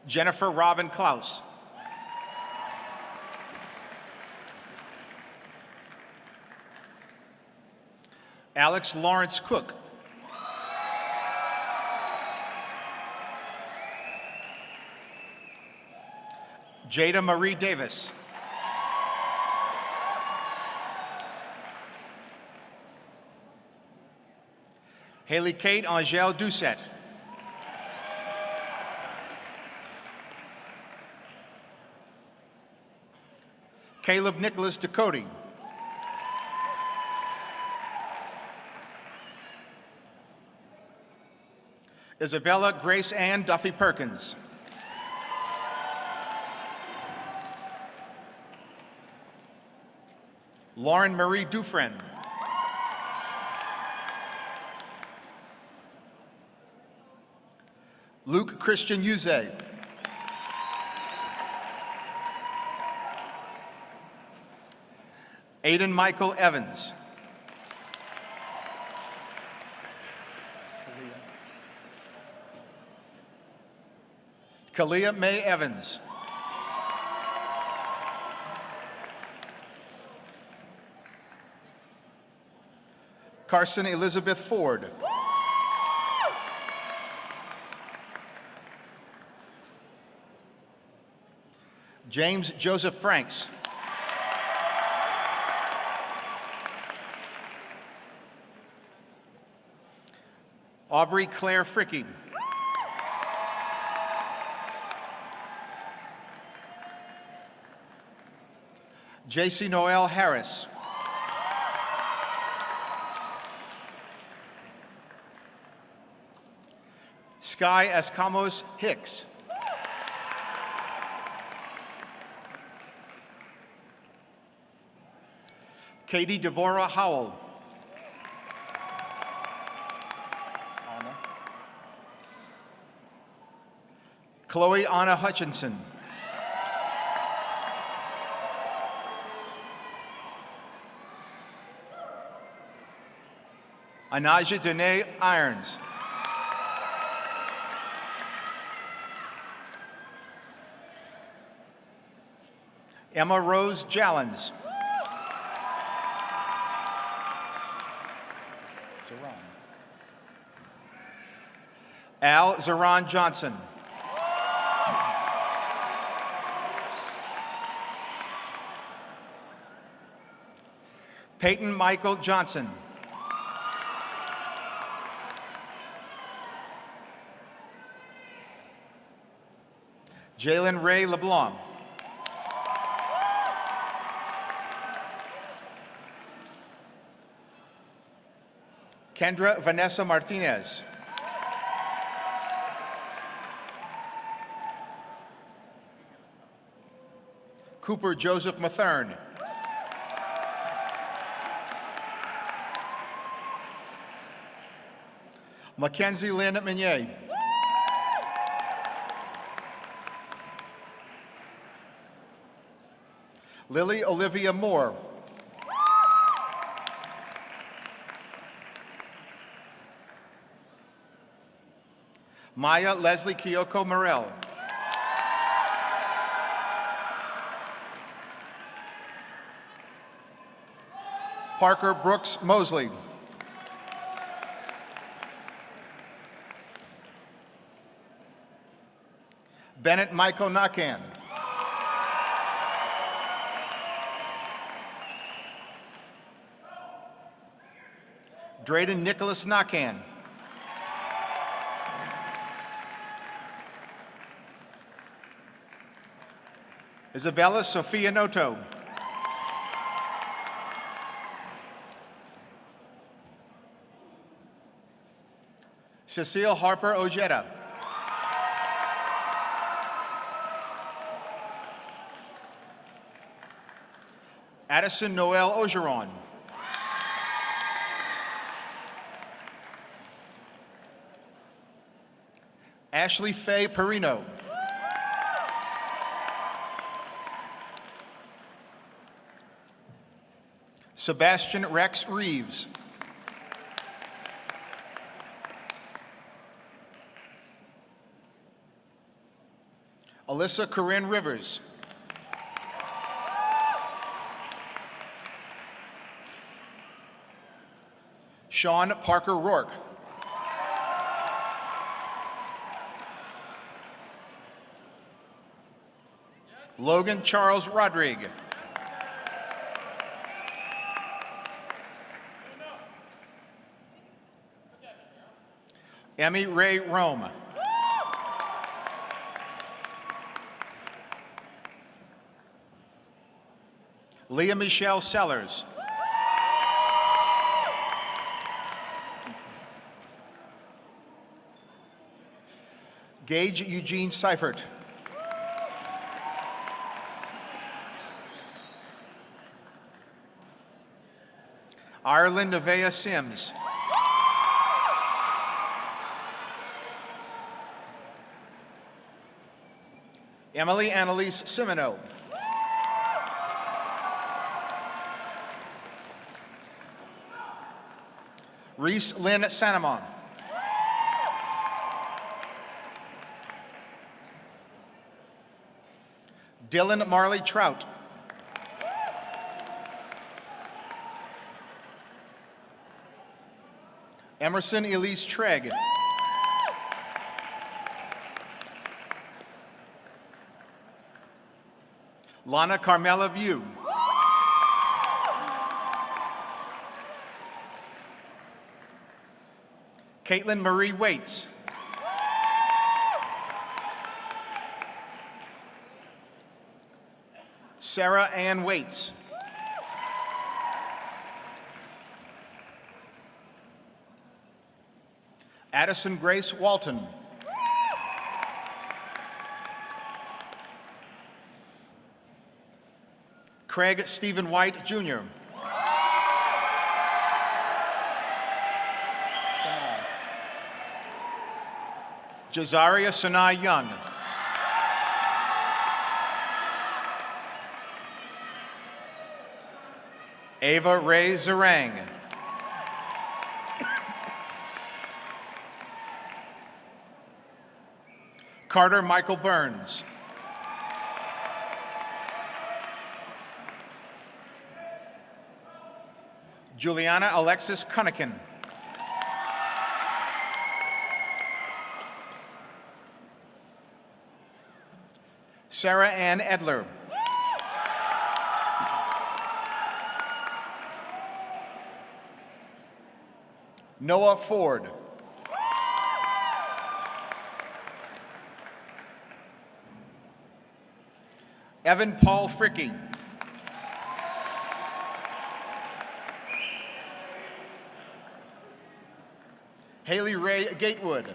Jennifer Robin Klaus. Alex Lawrence Cook. Jada Marie Davis. Haley Kate Angèle Doucette. Caleb Nicholas Ducote. Isabella Grace Ann Duffy Perkins. Lauren Marie Dufresne. Luke Christian Uze. Aiden Michael Evans. Kalia May Evans. Carson Elizabeth Ford. James Joseph Franks. Aubrey Claire Fricke. JC Noel Harris. Sky Escamos Hicks. Katie Deborah Howell. Chloe Anna Hutchinson. Anaja Dene Irons. Emma Rose Jallens. Al Zaran Johnson. Peyton Michael Johnson. Jalen Ray LeBlanc. Kendra Vanessa Martinez. Cooper Joseph Mathern. Mackenzie Lynn Meunier. Lily Olivia Moore. Maya Leslie Kyoko Morel. Parker Brooks Mosley. Bennett Michael Nakan. Drayden Nicholas Nakan. Isabella Sophia Noto. Cecile Harper Ojeda. Addison Noel Ogeron. Ashley Faye Perino. Sebastian Rex Reeves. Alyssa Corinne Rivers. Sean Parker Rourke. Logan Charles Rodrigue. Emmy Ray Rome. Leah Michelle Sellers. Gage Eugene Seifert. Ireland Nevaeh Sims. Emily Annalise Simino. Reese Lynn Sanamon. Dylan Marley Trout. Emerson Elise Tregg. Lana Carmela View. Caitlin Marie Waits. Sarah Ann Waits. Addison Grace Walton. Craig Stephen White, Jr. Jazaria Sanai Young. Ava Ray Zarang. Carter Michael Burns. Juliana Alexis Cunnican. Sarah Ann Edler. Noah Ford. Evan Paul Fricky. Haley Ray Gatewood.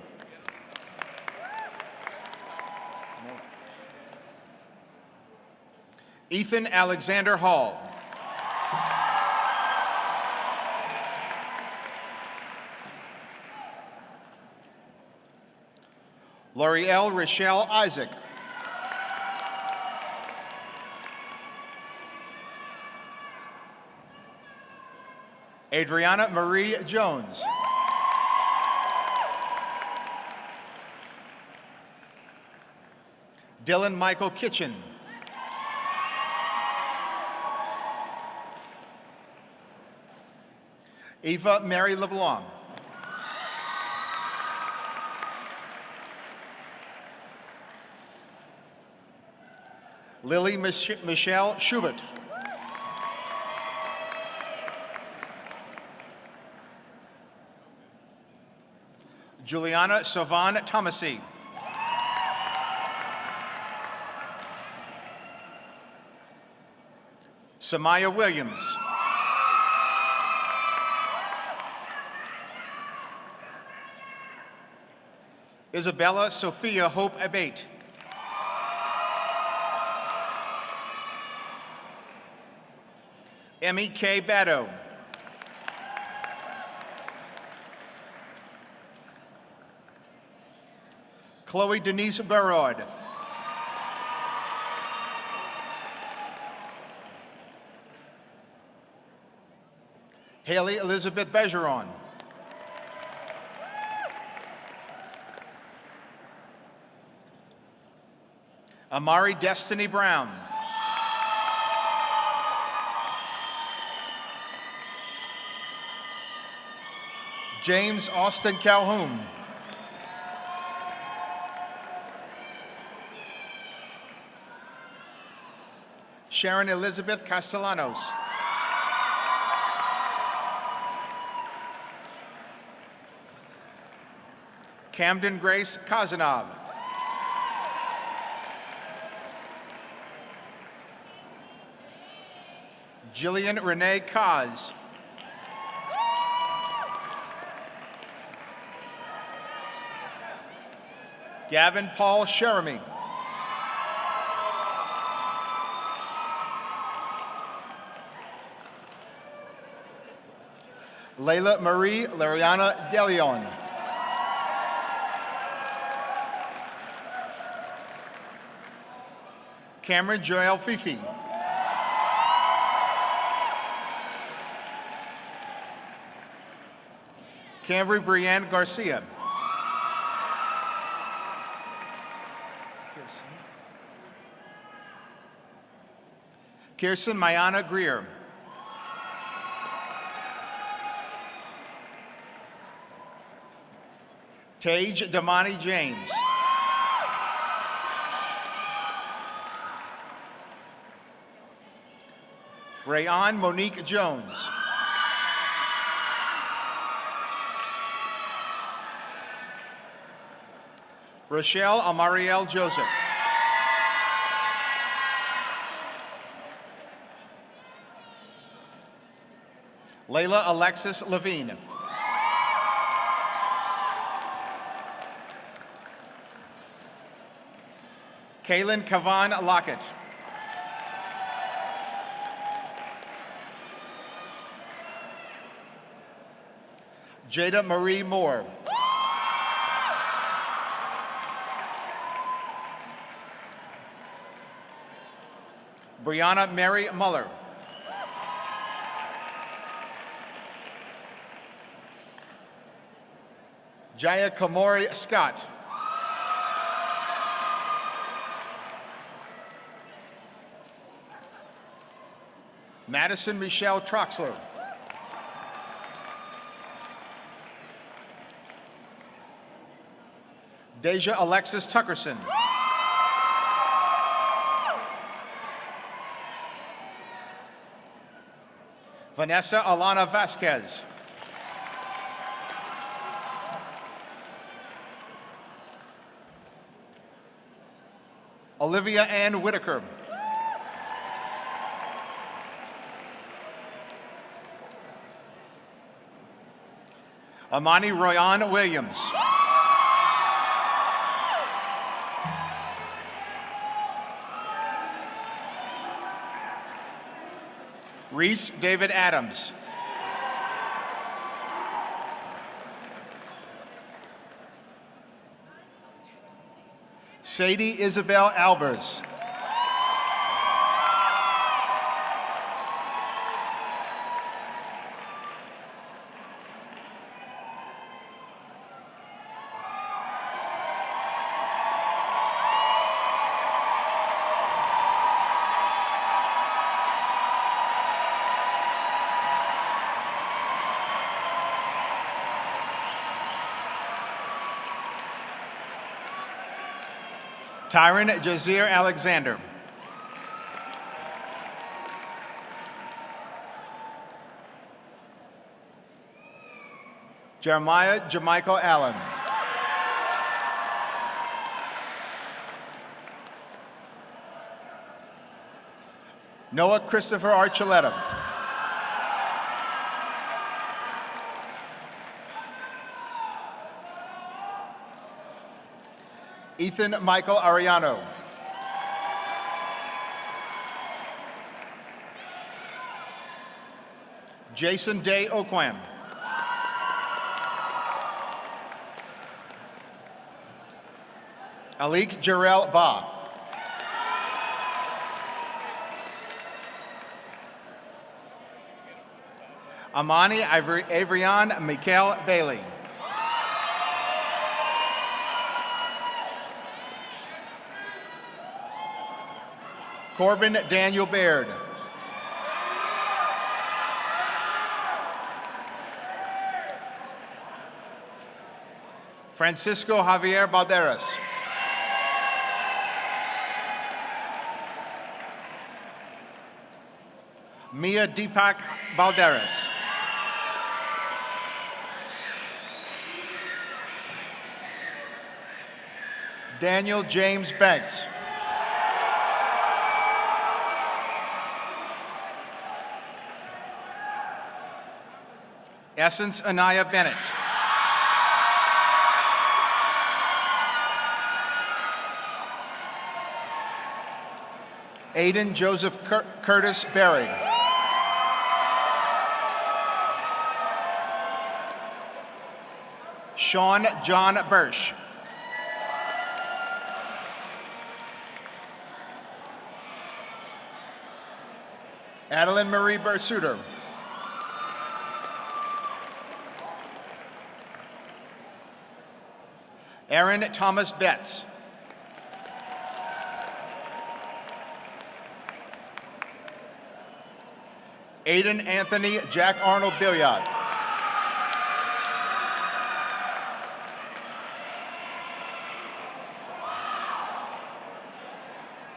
Ethan Alexander Hall. L'Oreal Rochelle Isaac. Adriana Marie Jones. Dylan Michael Kitchen. Eva Mary LeBlanc. Lily Michelle Schubert. Juliana Savan Thomasy. Samaya Williams. Isabella Sophia Hope Abate. Emmy K. Batto. Chloe Denise Barod. Haley Elizabeth Bergeron. Amari Destiny Brown. James Austin Calhoun. Sharon Elizabeth Castellanos. Camden Grace Kazanov. Jillian Renee Kaz. Gavin Paul Sheremy. Layla Marie Lariana DeLeon. Cameron Joel Fifi. Cambry Brianne Garcia. Kirsten Mayana Greer. Tage Damani James. Rayon Monique Jones. Rochelle Amariel Joseph. Layla Alexis Levine. Kaylin Kavan Lockett. Jada Marie Moore. Brianna Mary Muller. Jaya Kamori Scott. Madison Michelle Troxler. Deja Alexis Tuckerson. Vanessa Alana Vasquez. Olivia Ann Whitaker. Amani Royan Williams. Reese David Adams. Sadie Isabel Albers. Tyron Jazir Alexander. Jeremiah Jamichael Allen. Noah Christopher Archuleta. Ethan Michael Ariano. Jason Day Oquam. Alik Jarrell Ba. Amani Avrian Mikael Bailey. Corbin Daniel Baird. Francisco Javier Balderas. Mia Deepak Balderas. Daniel James Banks. Essence Anaya Bennett. Aiden Joseph Curtis Berry. Sean John Birch. Adeline Marie Bersuter. Aaron Thomas Betts. Aiden Anthony Jack Arnold Billiard.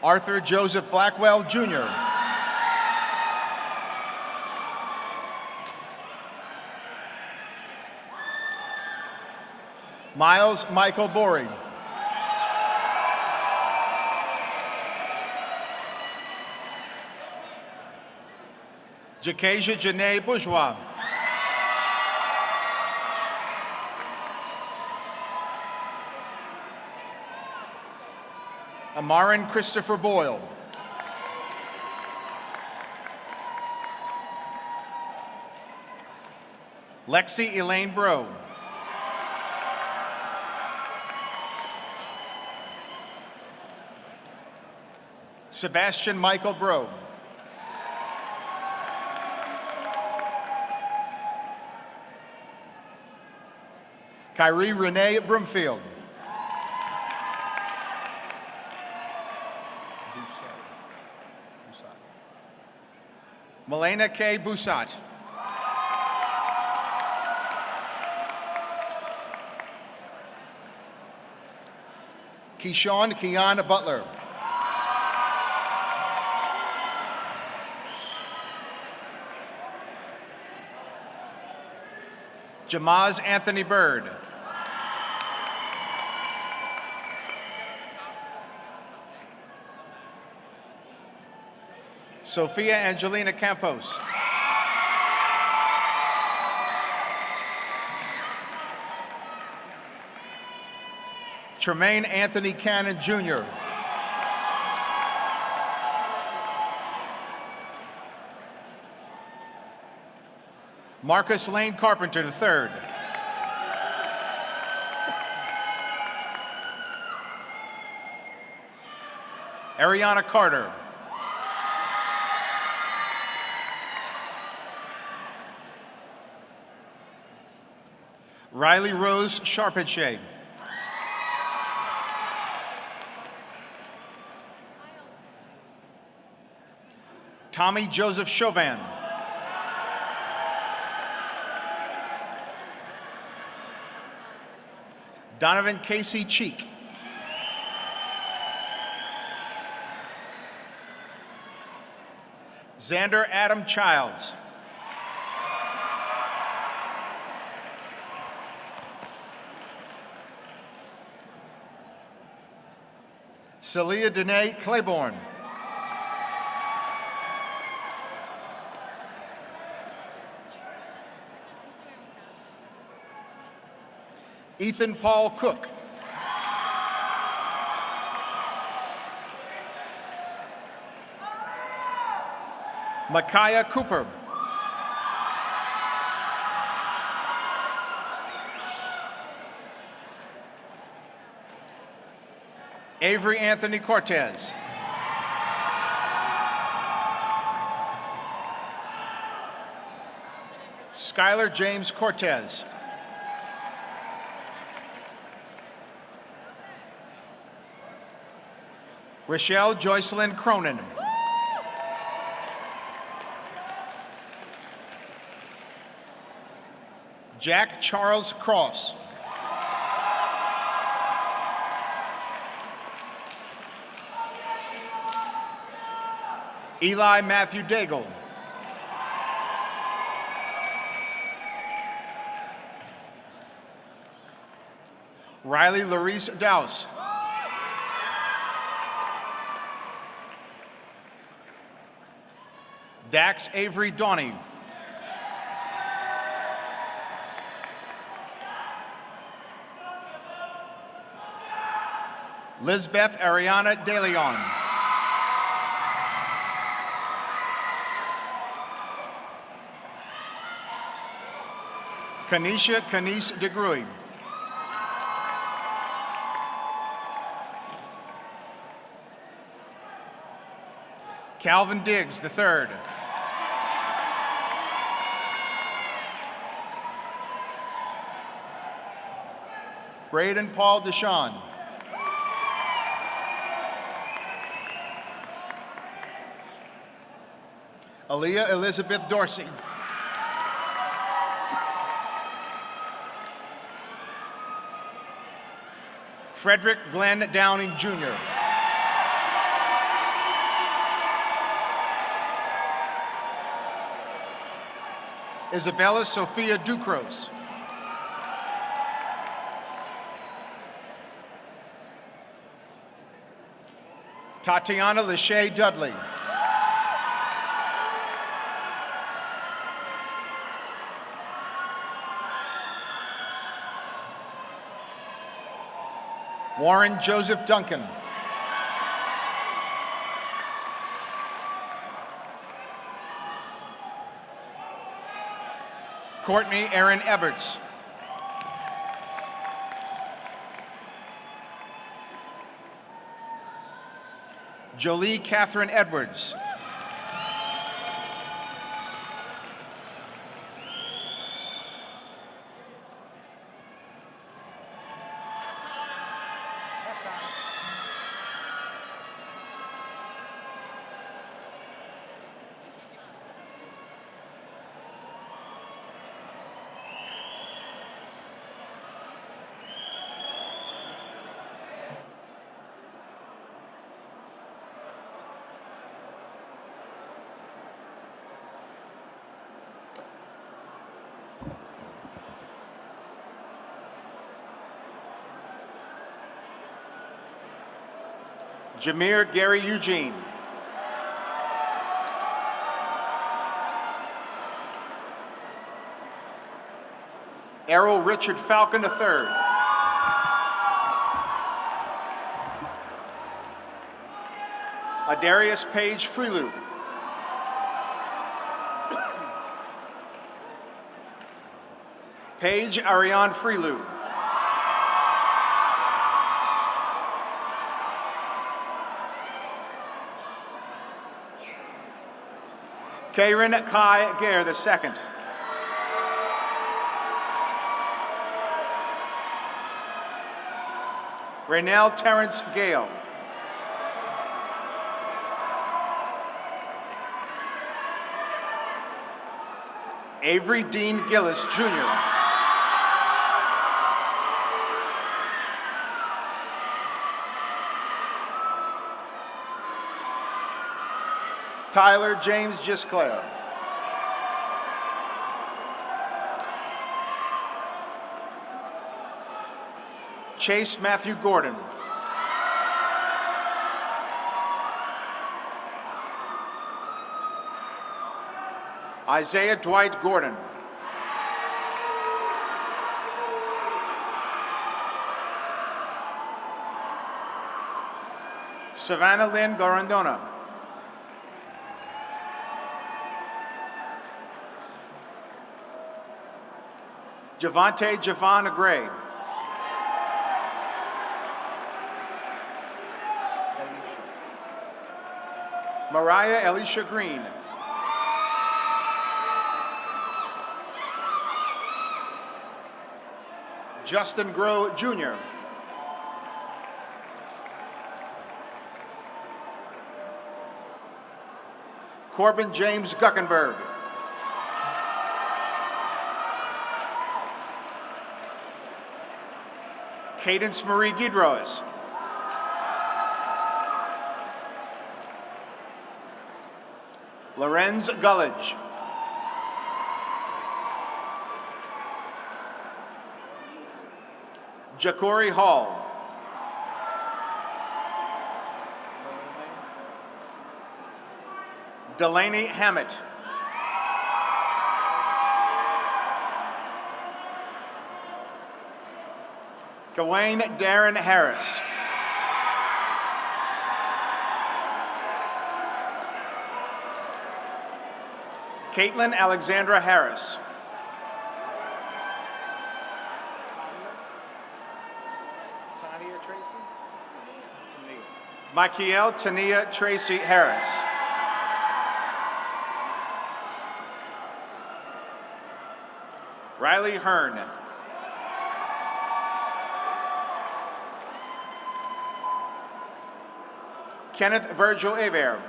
Arthur Joseph Blackwell, Jr. Miles Michael Bory. Jakasia Janae Bourgeois. Amarin Christopher Boyle. Lexi Elaine Bro. Sebastian Michael Bro. Kyrie Renee Broomfield. Melena K. Busat. Keyshawn Keon Butler. Jamaz Anthony Bird. Sophia Angelina Campos. Tremaine Anthony Cannon, Jr. Marcus Lane Carpenter, III. Ariana Carter. Riley Rose Sharpenshay. Tommy Joseph Chauvin. Donovan Casey Cheek. Xander Adam Childs. Celia Danae Claiborne. Ethan Paul Cook. Micaiah Cooper. Avery Anthony Cortez. Skylar James Cortez. Rochelle Joycelyn Cronin. Jack Charles Cross. Eli Matthew Daigle. Riley Larice Dowse. Dax Avery Donnie. Lizbeth Ariana De Leon. Kanisha Kanis DeGruy. Calvin Diggs III. Braden Paul Deshawn. Aaliyah Elizabeth Dorsey. Frederick Glenn Downing Jr. Isabella Sophia Ducros. Tatiana Lachey Dudley. Warren Joseph Duncan. Courtney Erin Eberts. Jolie Catherine Edwards. Jameer Gary Eugene. Errol Richard Falcon III. Adarius Page Freeloop. Paige Ariane Freeloop. Karen Kai Gare II. Raynell Terrence Gale. Avery Dean Gillis, Jr. Tyler James Gisclair. Chase Matthew Gordon. Isaiah Dwight Gordon. Savannah Lynn Garandona. Javante Javon Gray. Mariah Elisha Green. Justin Grow, Jr. Corbin James Guckenberg. Cadence Marie Guidroz. Lorenz Gullidge. Ja'Cory Hall. Delaney Hammett. Gawain Darren Harris. Caitlin Alexandra Harris. Tania Tracy? Michael Tania Tracy Harris. Riley Hearn. Kenneth Virgil Hebert.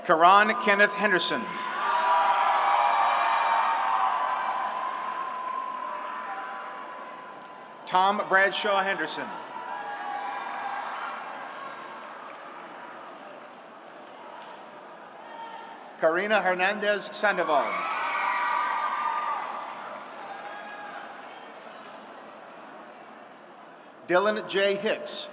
Karan Kenneth Henderson. Tom Bradshaw Henderson. Karina Hernandez Sandoval. Dylan J. Hicks.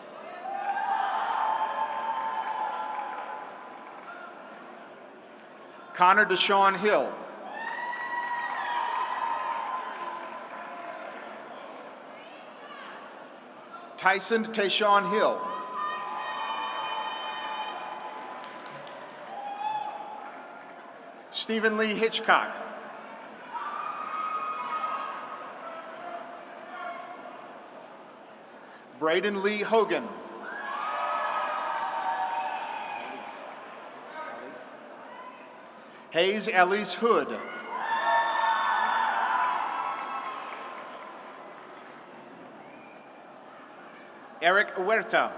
Connor Deshaun Hill. Tyson Tayshawn Hill. Stephen Lee Hitchcock. Braden Lee Hogan. Hayes Elise Hood. Eric Huerta.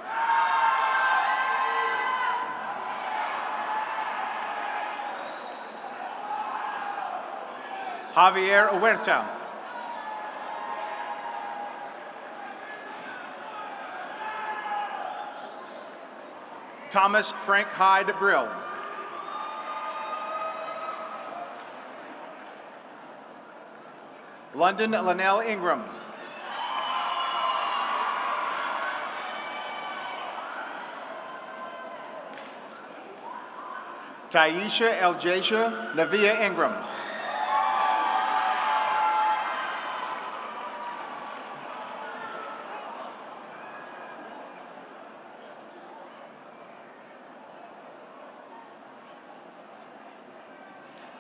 Javier Huerta. Thomas Frank Hyde Brill. London Linnell Ingram. Taisha Eljasia Lavia Ingram.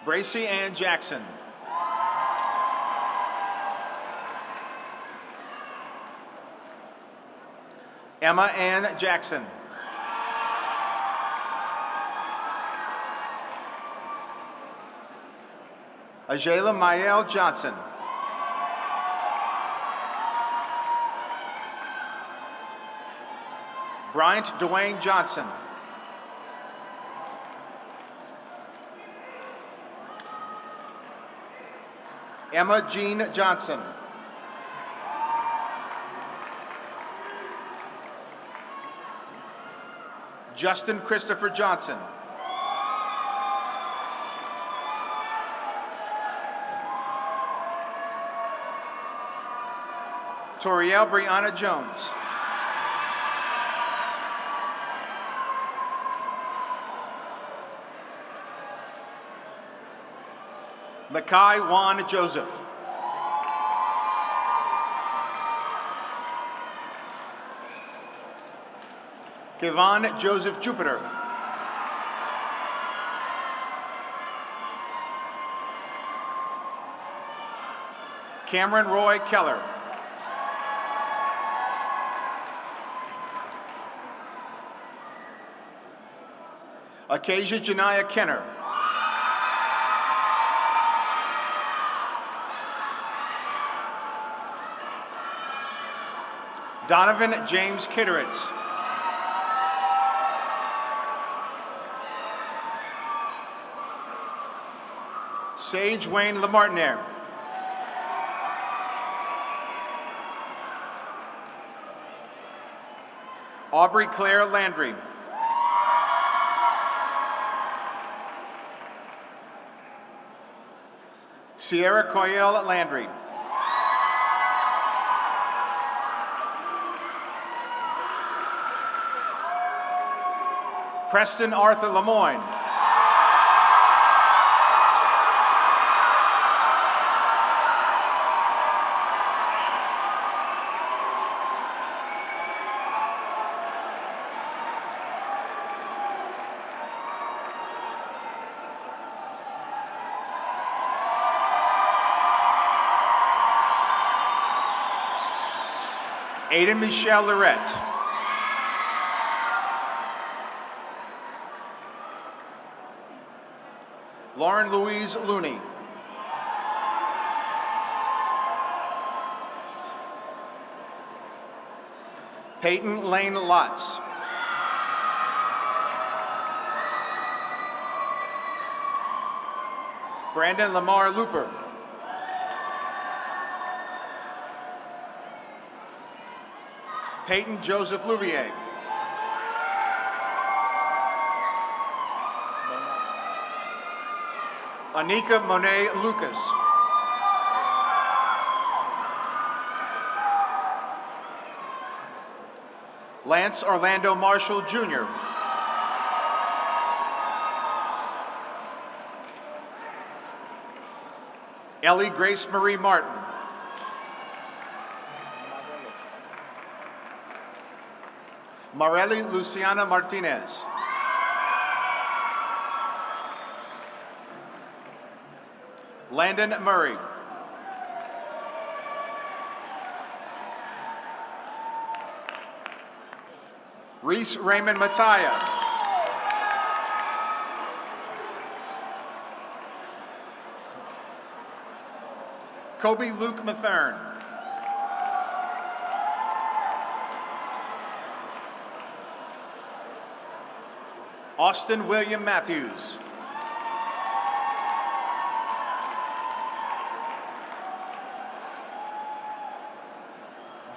Bracy Ann Jackson. Emma Ann Jackson. Ajayla Mael Johnson. Bryant Dwayne Johnson. Emma Jean Johnson. Justin Christopher Johnson. Toriel Brianna Jones. Makai Juan Joseph. Kevon Joseph Jupiter. Cameron Roy Keller. Acacia Janiyah Kenner. Donovan James Kitteritz. Sage Wayne Lamartiniere. Aubrey Claire Landry. Sierra Coyel Landry. Preston Arthur Lemoyne. Aiden Michelle Lorette. Lauren Louise Looney. Peyton Lane Lotz. Brandon Lamar Looper. Peyton Joseph Louvier. Anika Monet Lucas. Lance Orlando Marshall Jr. Ellie Grace Marie Martin. Morelli Luciana Martinez. Landon Murray. Reese Raymond Mattia. Kobe Luke Mathern. Austin William Matthews.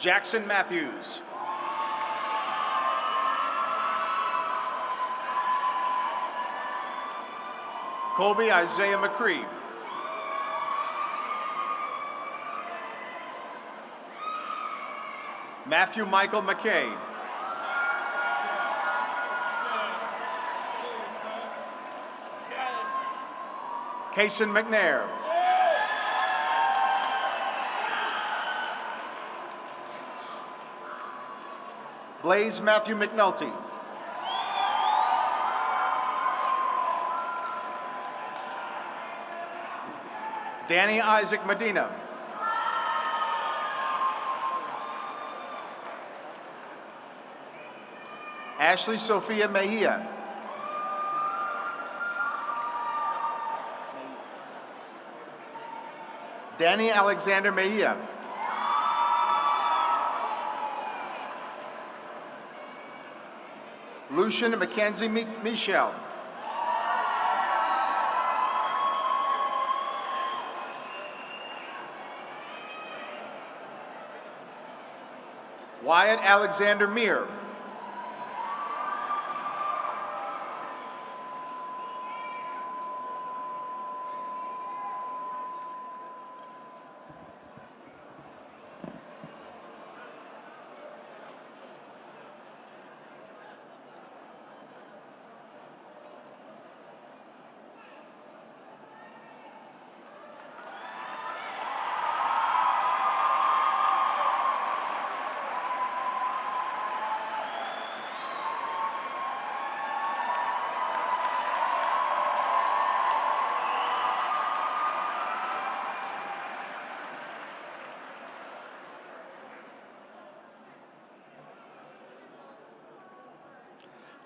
Jackson Matthews. Colby Isaiah McCree. Matthew Michael McKay. Kaysen McNair. Blaze Matthew McNulty. Danny Isaac Medina. Ashley Sophia Mejia. Danny Alexander Mejia. Lucian Mackenzie Michel. Wyatt Alexander Meir.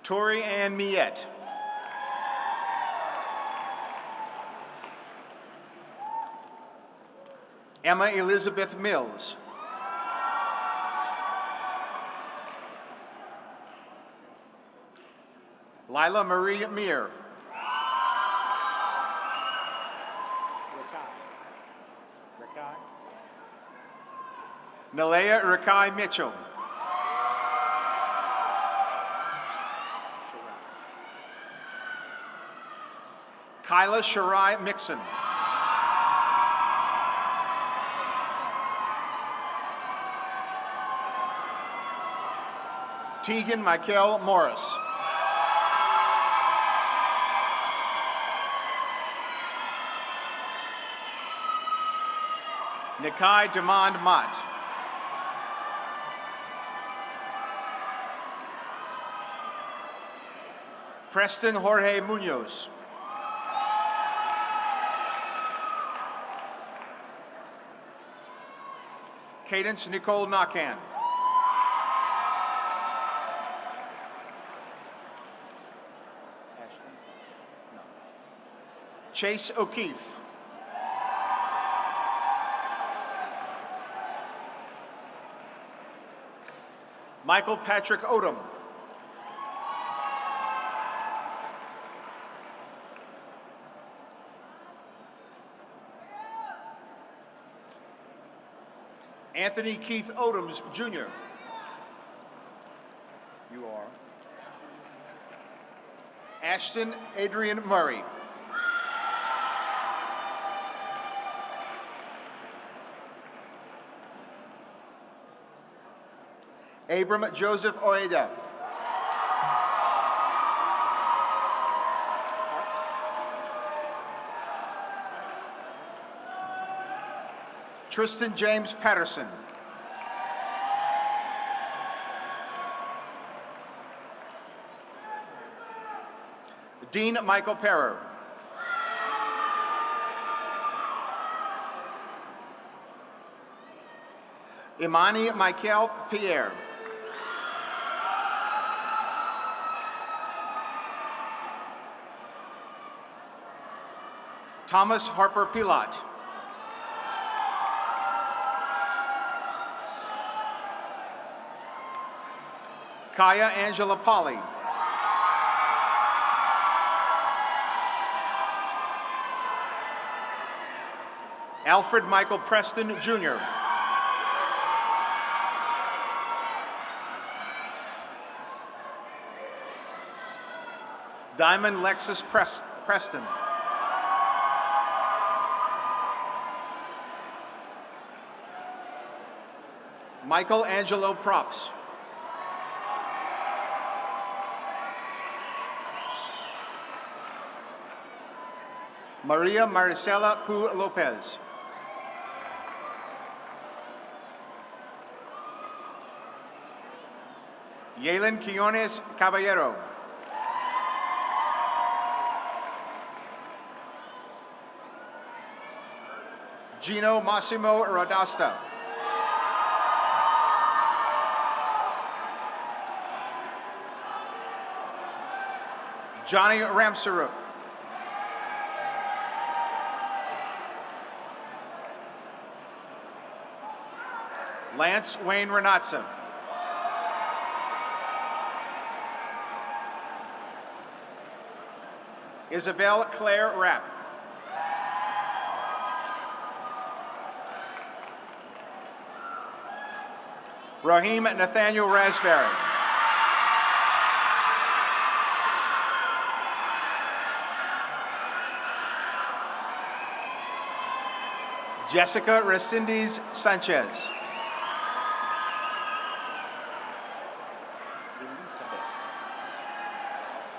Tori Ann Miette. Emma Elizabeth Mills. Lila Marie Meir. Nalea Rakai Mitchell. Kyla Sharai Mixon. Tegan Michael Morris. Nikai Demond Mott. Preston Jorge Munoz. Cadence Nicole Nakan. Chase O'Keefe. Michael Patrick Odom. Anthony Keith Odoms, Jr. You are. Ashton Adrian Murray. Abram Joseph Oeda. Tristan James Patterson. Dean Michael Perrer. Imani Michael Pierre. Thomas Harper Pilat. Kaya Angela Polly. Alfred Michael Preston, Jr. Diamond Lexus Preston. Michael Angelo Props. Maria Maricela Pu Lopez. Yalen Quiones Caballero. Gino Massimo Radasta. Johnny Ramsaruk. Lance Wayne Renatza. Isabel Claire Rapp. Raheem Nathaniel Raspberry. Jessica Rescindes Sanchez.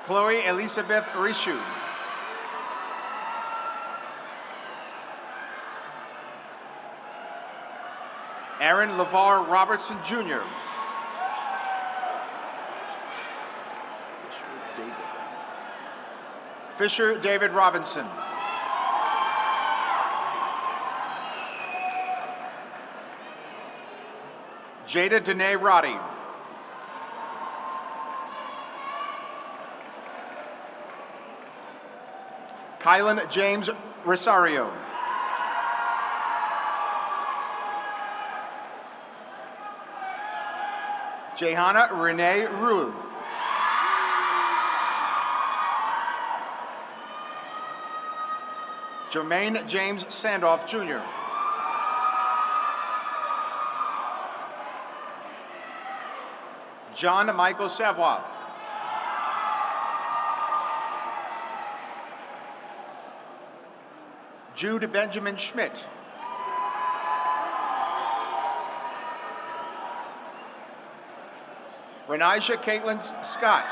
Chloe Elizabeth Rishu. Aaron LeVar Robertson Jr. Fisher David Robinson. Jada Danae Roddy. Kylan James Rosario. Jehana Renee Rue. Jermaine James Sandoff Jr. John Michael Savoy. Jude Benjamin Schmidt. Renisha Caitlin Scott.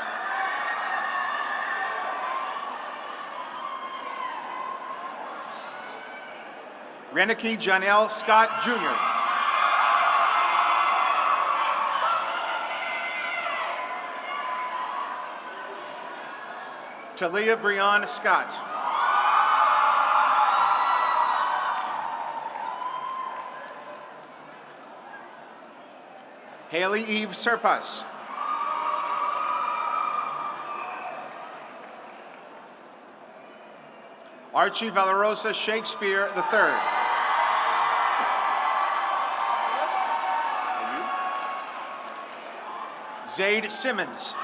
Reniki Janelle Scott Jr. Talia Breon Scott. Haley Eve Serpas. Archie Valarosa Shakespeare III. Zaid Simmons.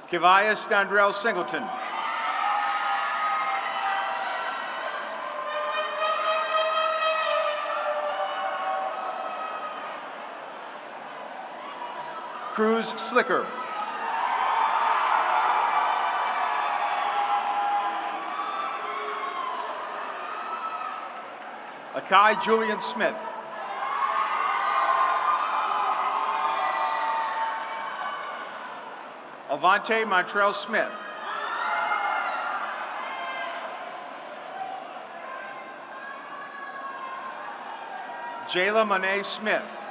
Kivias Dandrell Singleton. Cruz Slicker. Akai Julian Smith. Avante Montrell Smith. Jayla Monet Smith.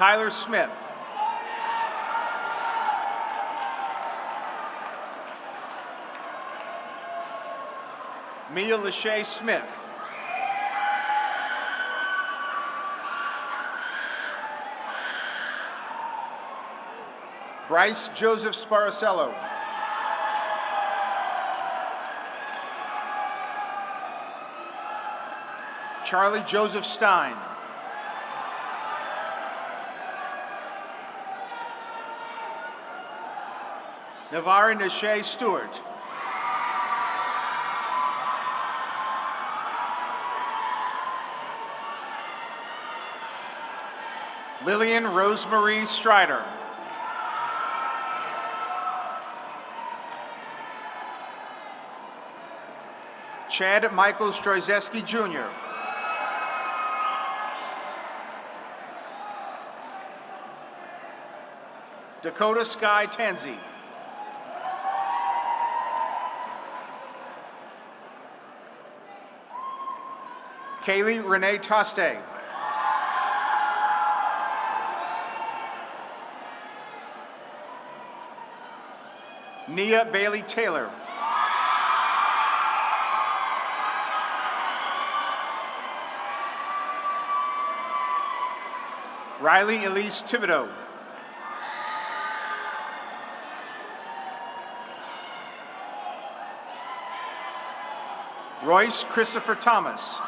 Kyler Smith. Mia Lachey Smith. Bryce Joseph Sparacello. Charlie Joseph Stein. Navarre Nashay Stewart. Lillian Rosemarie Strider. Chad Michael Strozeski Jr. Dakota Sky Tanzi. Kaylee Renee Toste. Nia Bailey Taylor. Riley Elise Thibodeau. Royce Christopher Thomas.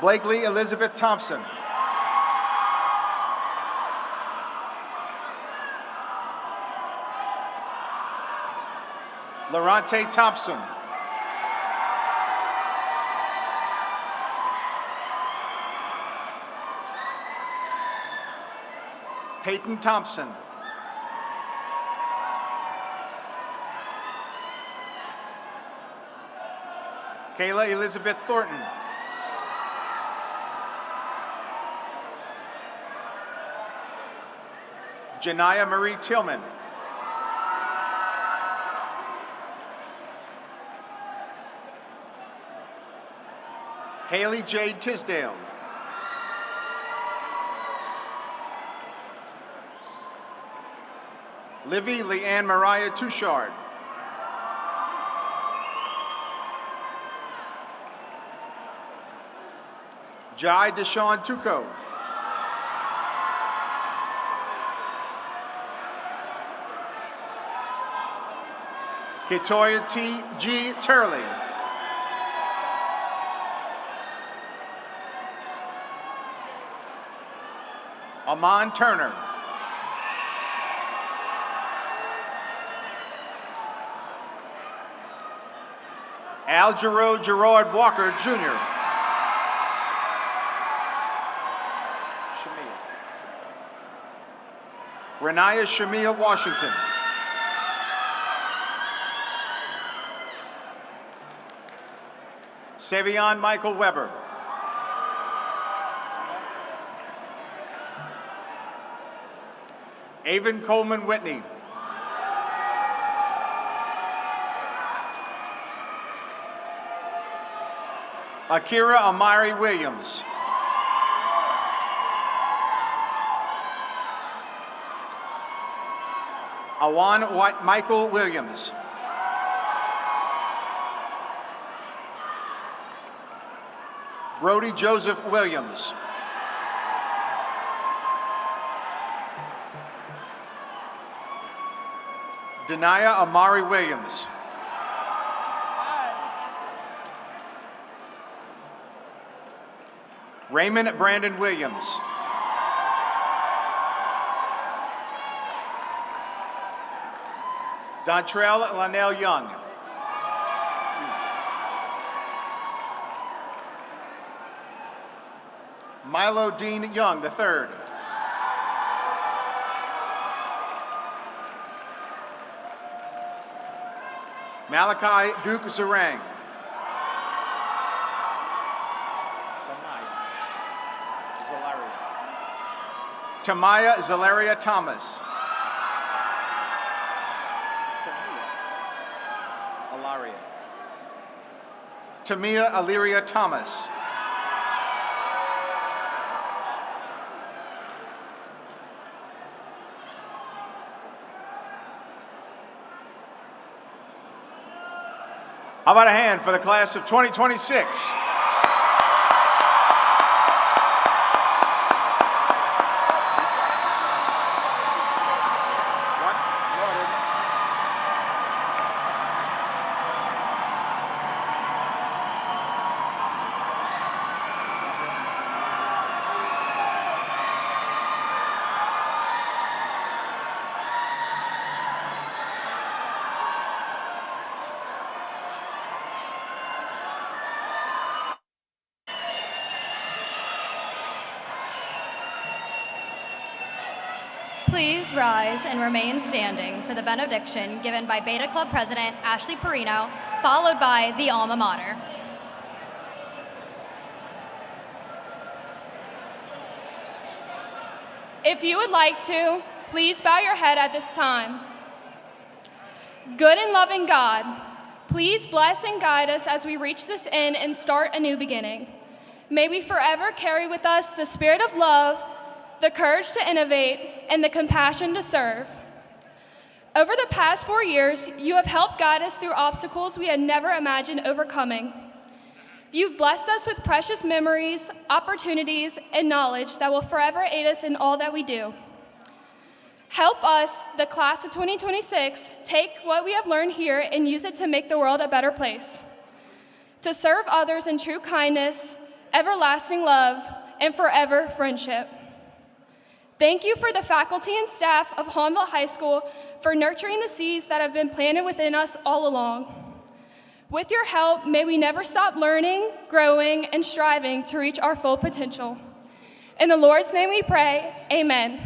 Blakely Elizabeth Thompson. Lorante Thompson. Peyton Thompson. Kayla Elizabeth Thornton. Janiyah Marie Tillman. Haley Jade Tisdale. Livy Leanne Mariah Touchard. Jai Deshawn Tuco. Ketoya T. G. Turley. Amon Turner. Aljero Gerard Walker, Jr. Renaya Shamia Washington. Savion Michael Weber. Avon Coleman Whitney. Akira Amari Williams. Awan Michael Williams. Brody Joseph Williams. Denia Amari Williams. Raymond Brandon Williams. Dontrell Lanell Young. Milo Dean Young, III. Malachi Duke Zarang. Tamaya Zalaria Thomas. Tamia Aliria Thomas. How about a hand for the class of 2026? Please rise and remain standing for the benediction given by Beta Club President Ashley Perino, followed by the alma mater. If you would like to, please bow your head at this time. Good and loving God, please bless and guide us as we reach this end and start a new beginning. May we forever carry with us the spirit of love, the courage to innovate, and the compassion to serve. Over the past 4 years, you have helped guide us through obstacles we had never imagined overcoming. You've blessed us with precious memories, opportunities, and knowledge that will forever aid us in all that we do. Help us, the class of 2026, take what we have learned here and use it to make the world a better place. To serve others in true kindness, everlasting love, and forever friendship. Thank you for the faculty and staff of Hahnville High School for nurturing the seeds that have been planted within us all along. With your help, may we never stop learning, growing, and striving to reach our full potential. In the Lord's name we pray, amen.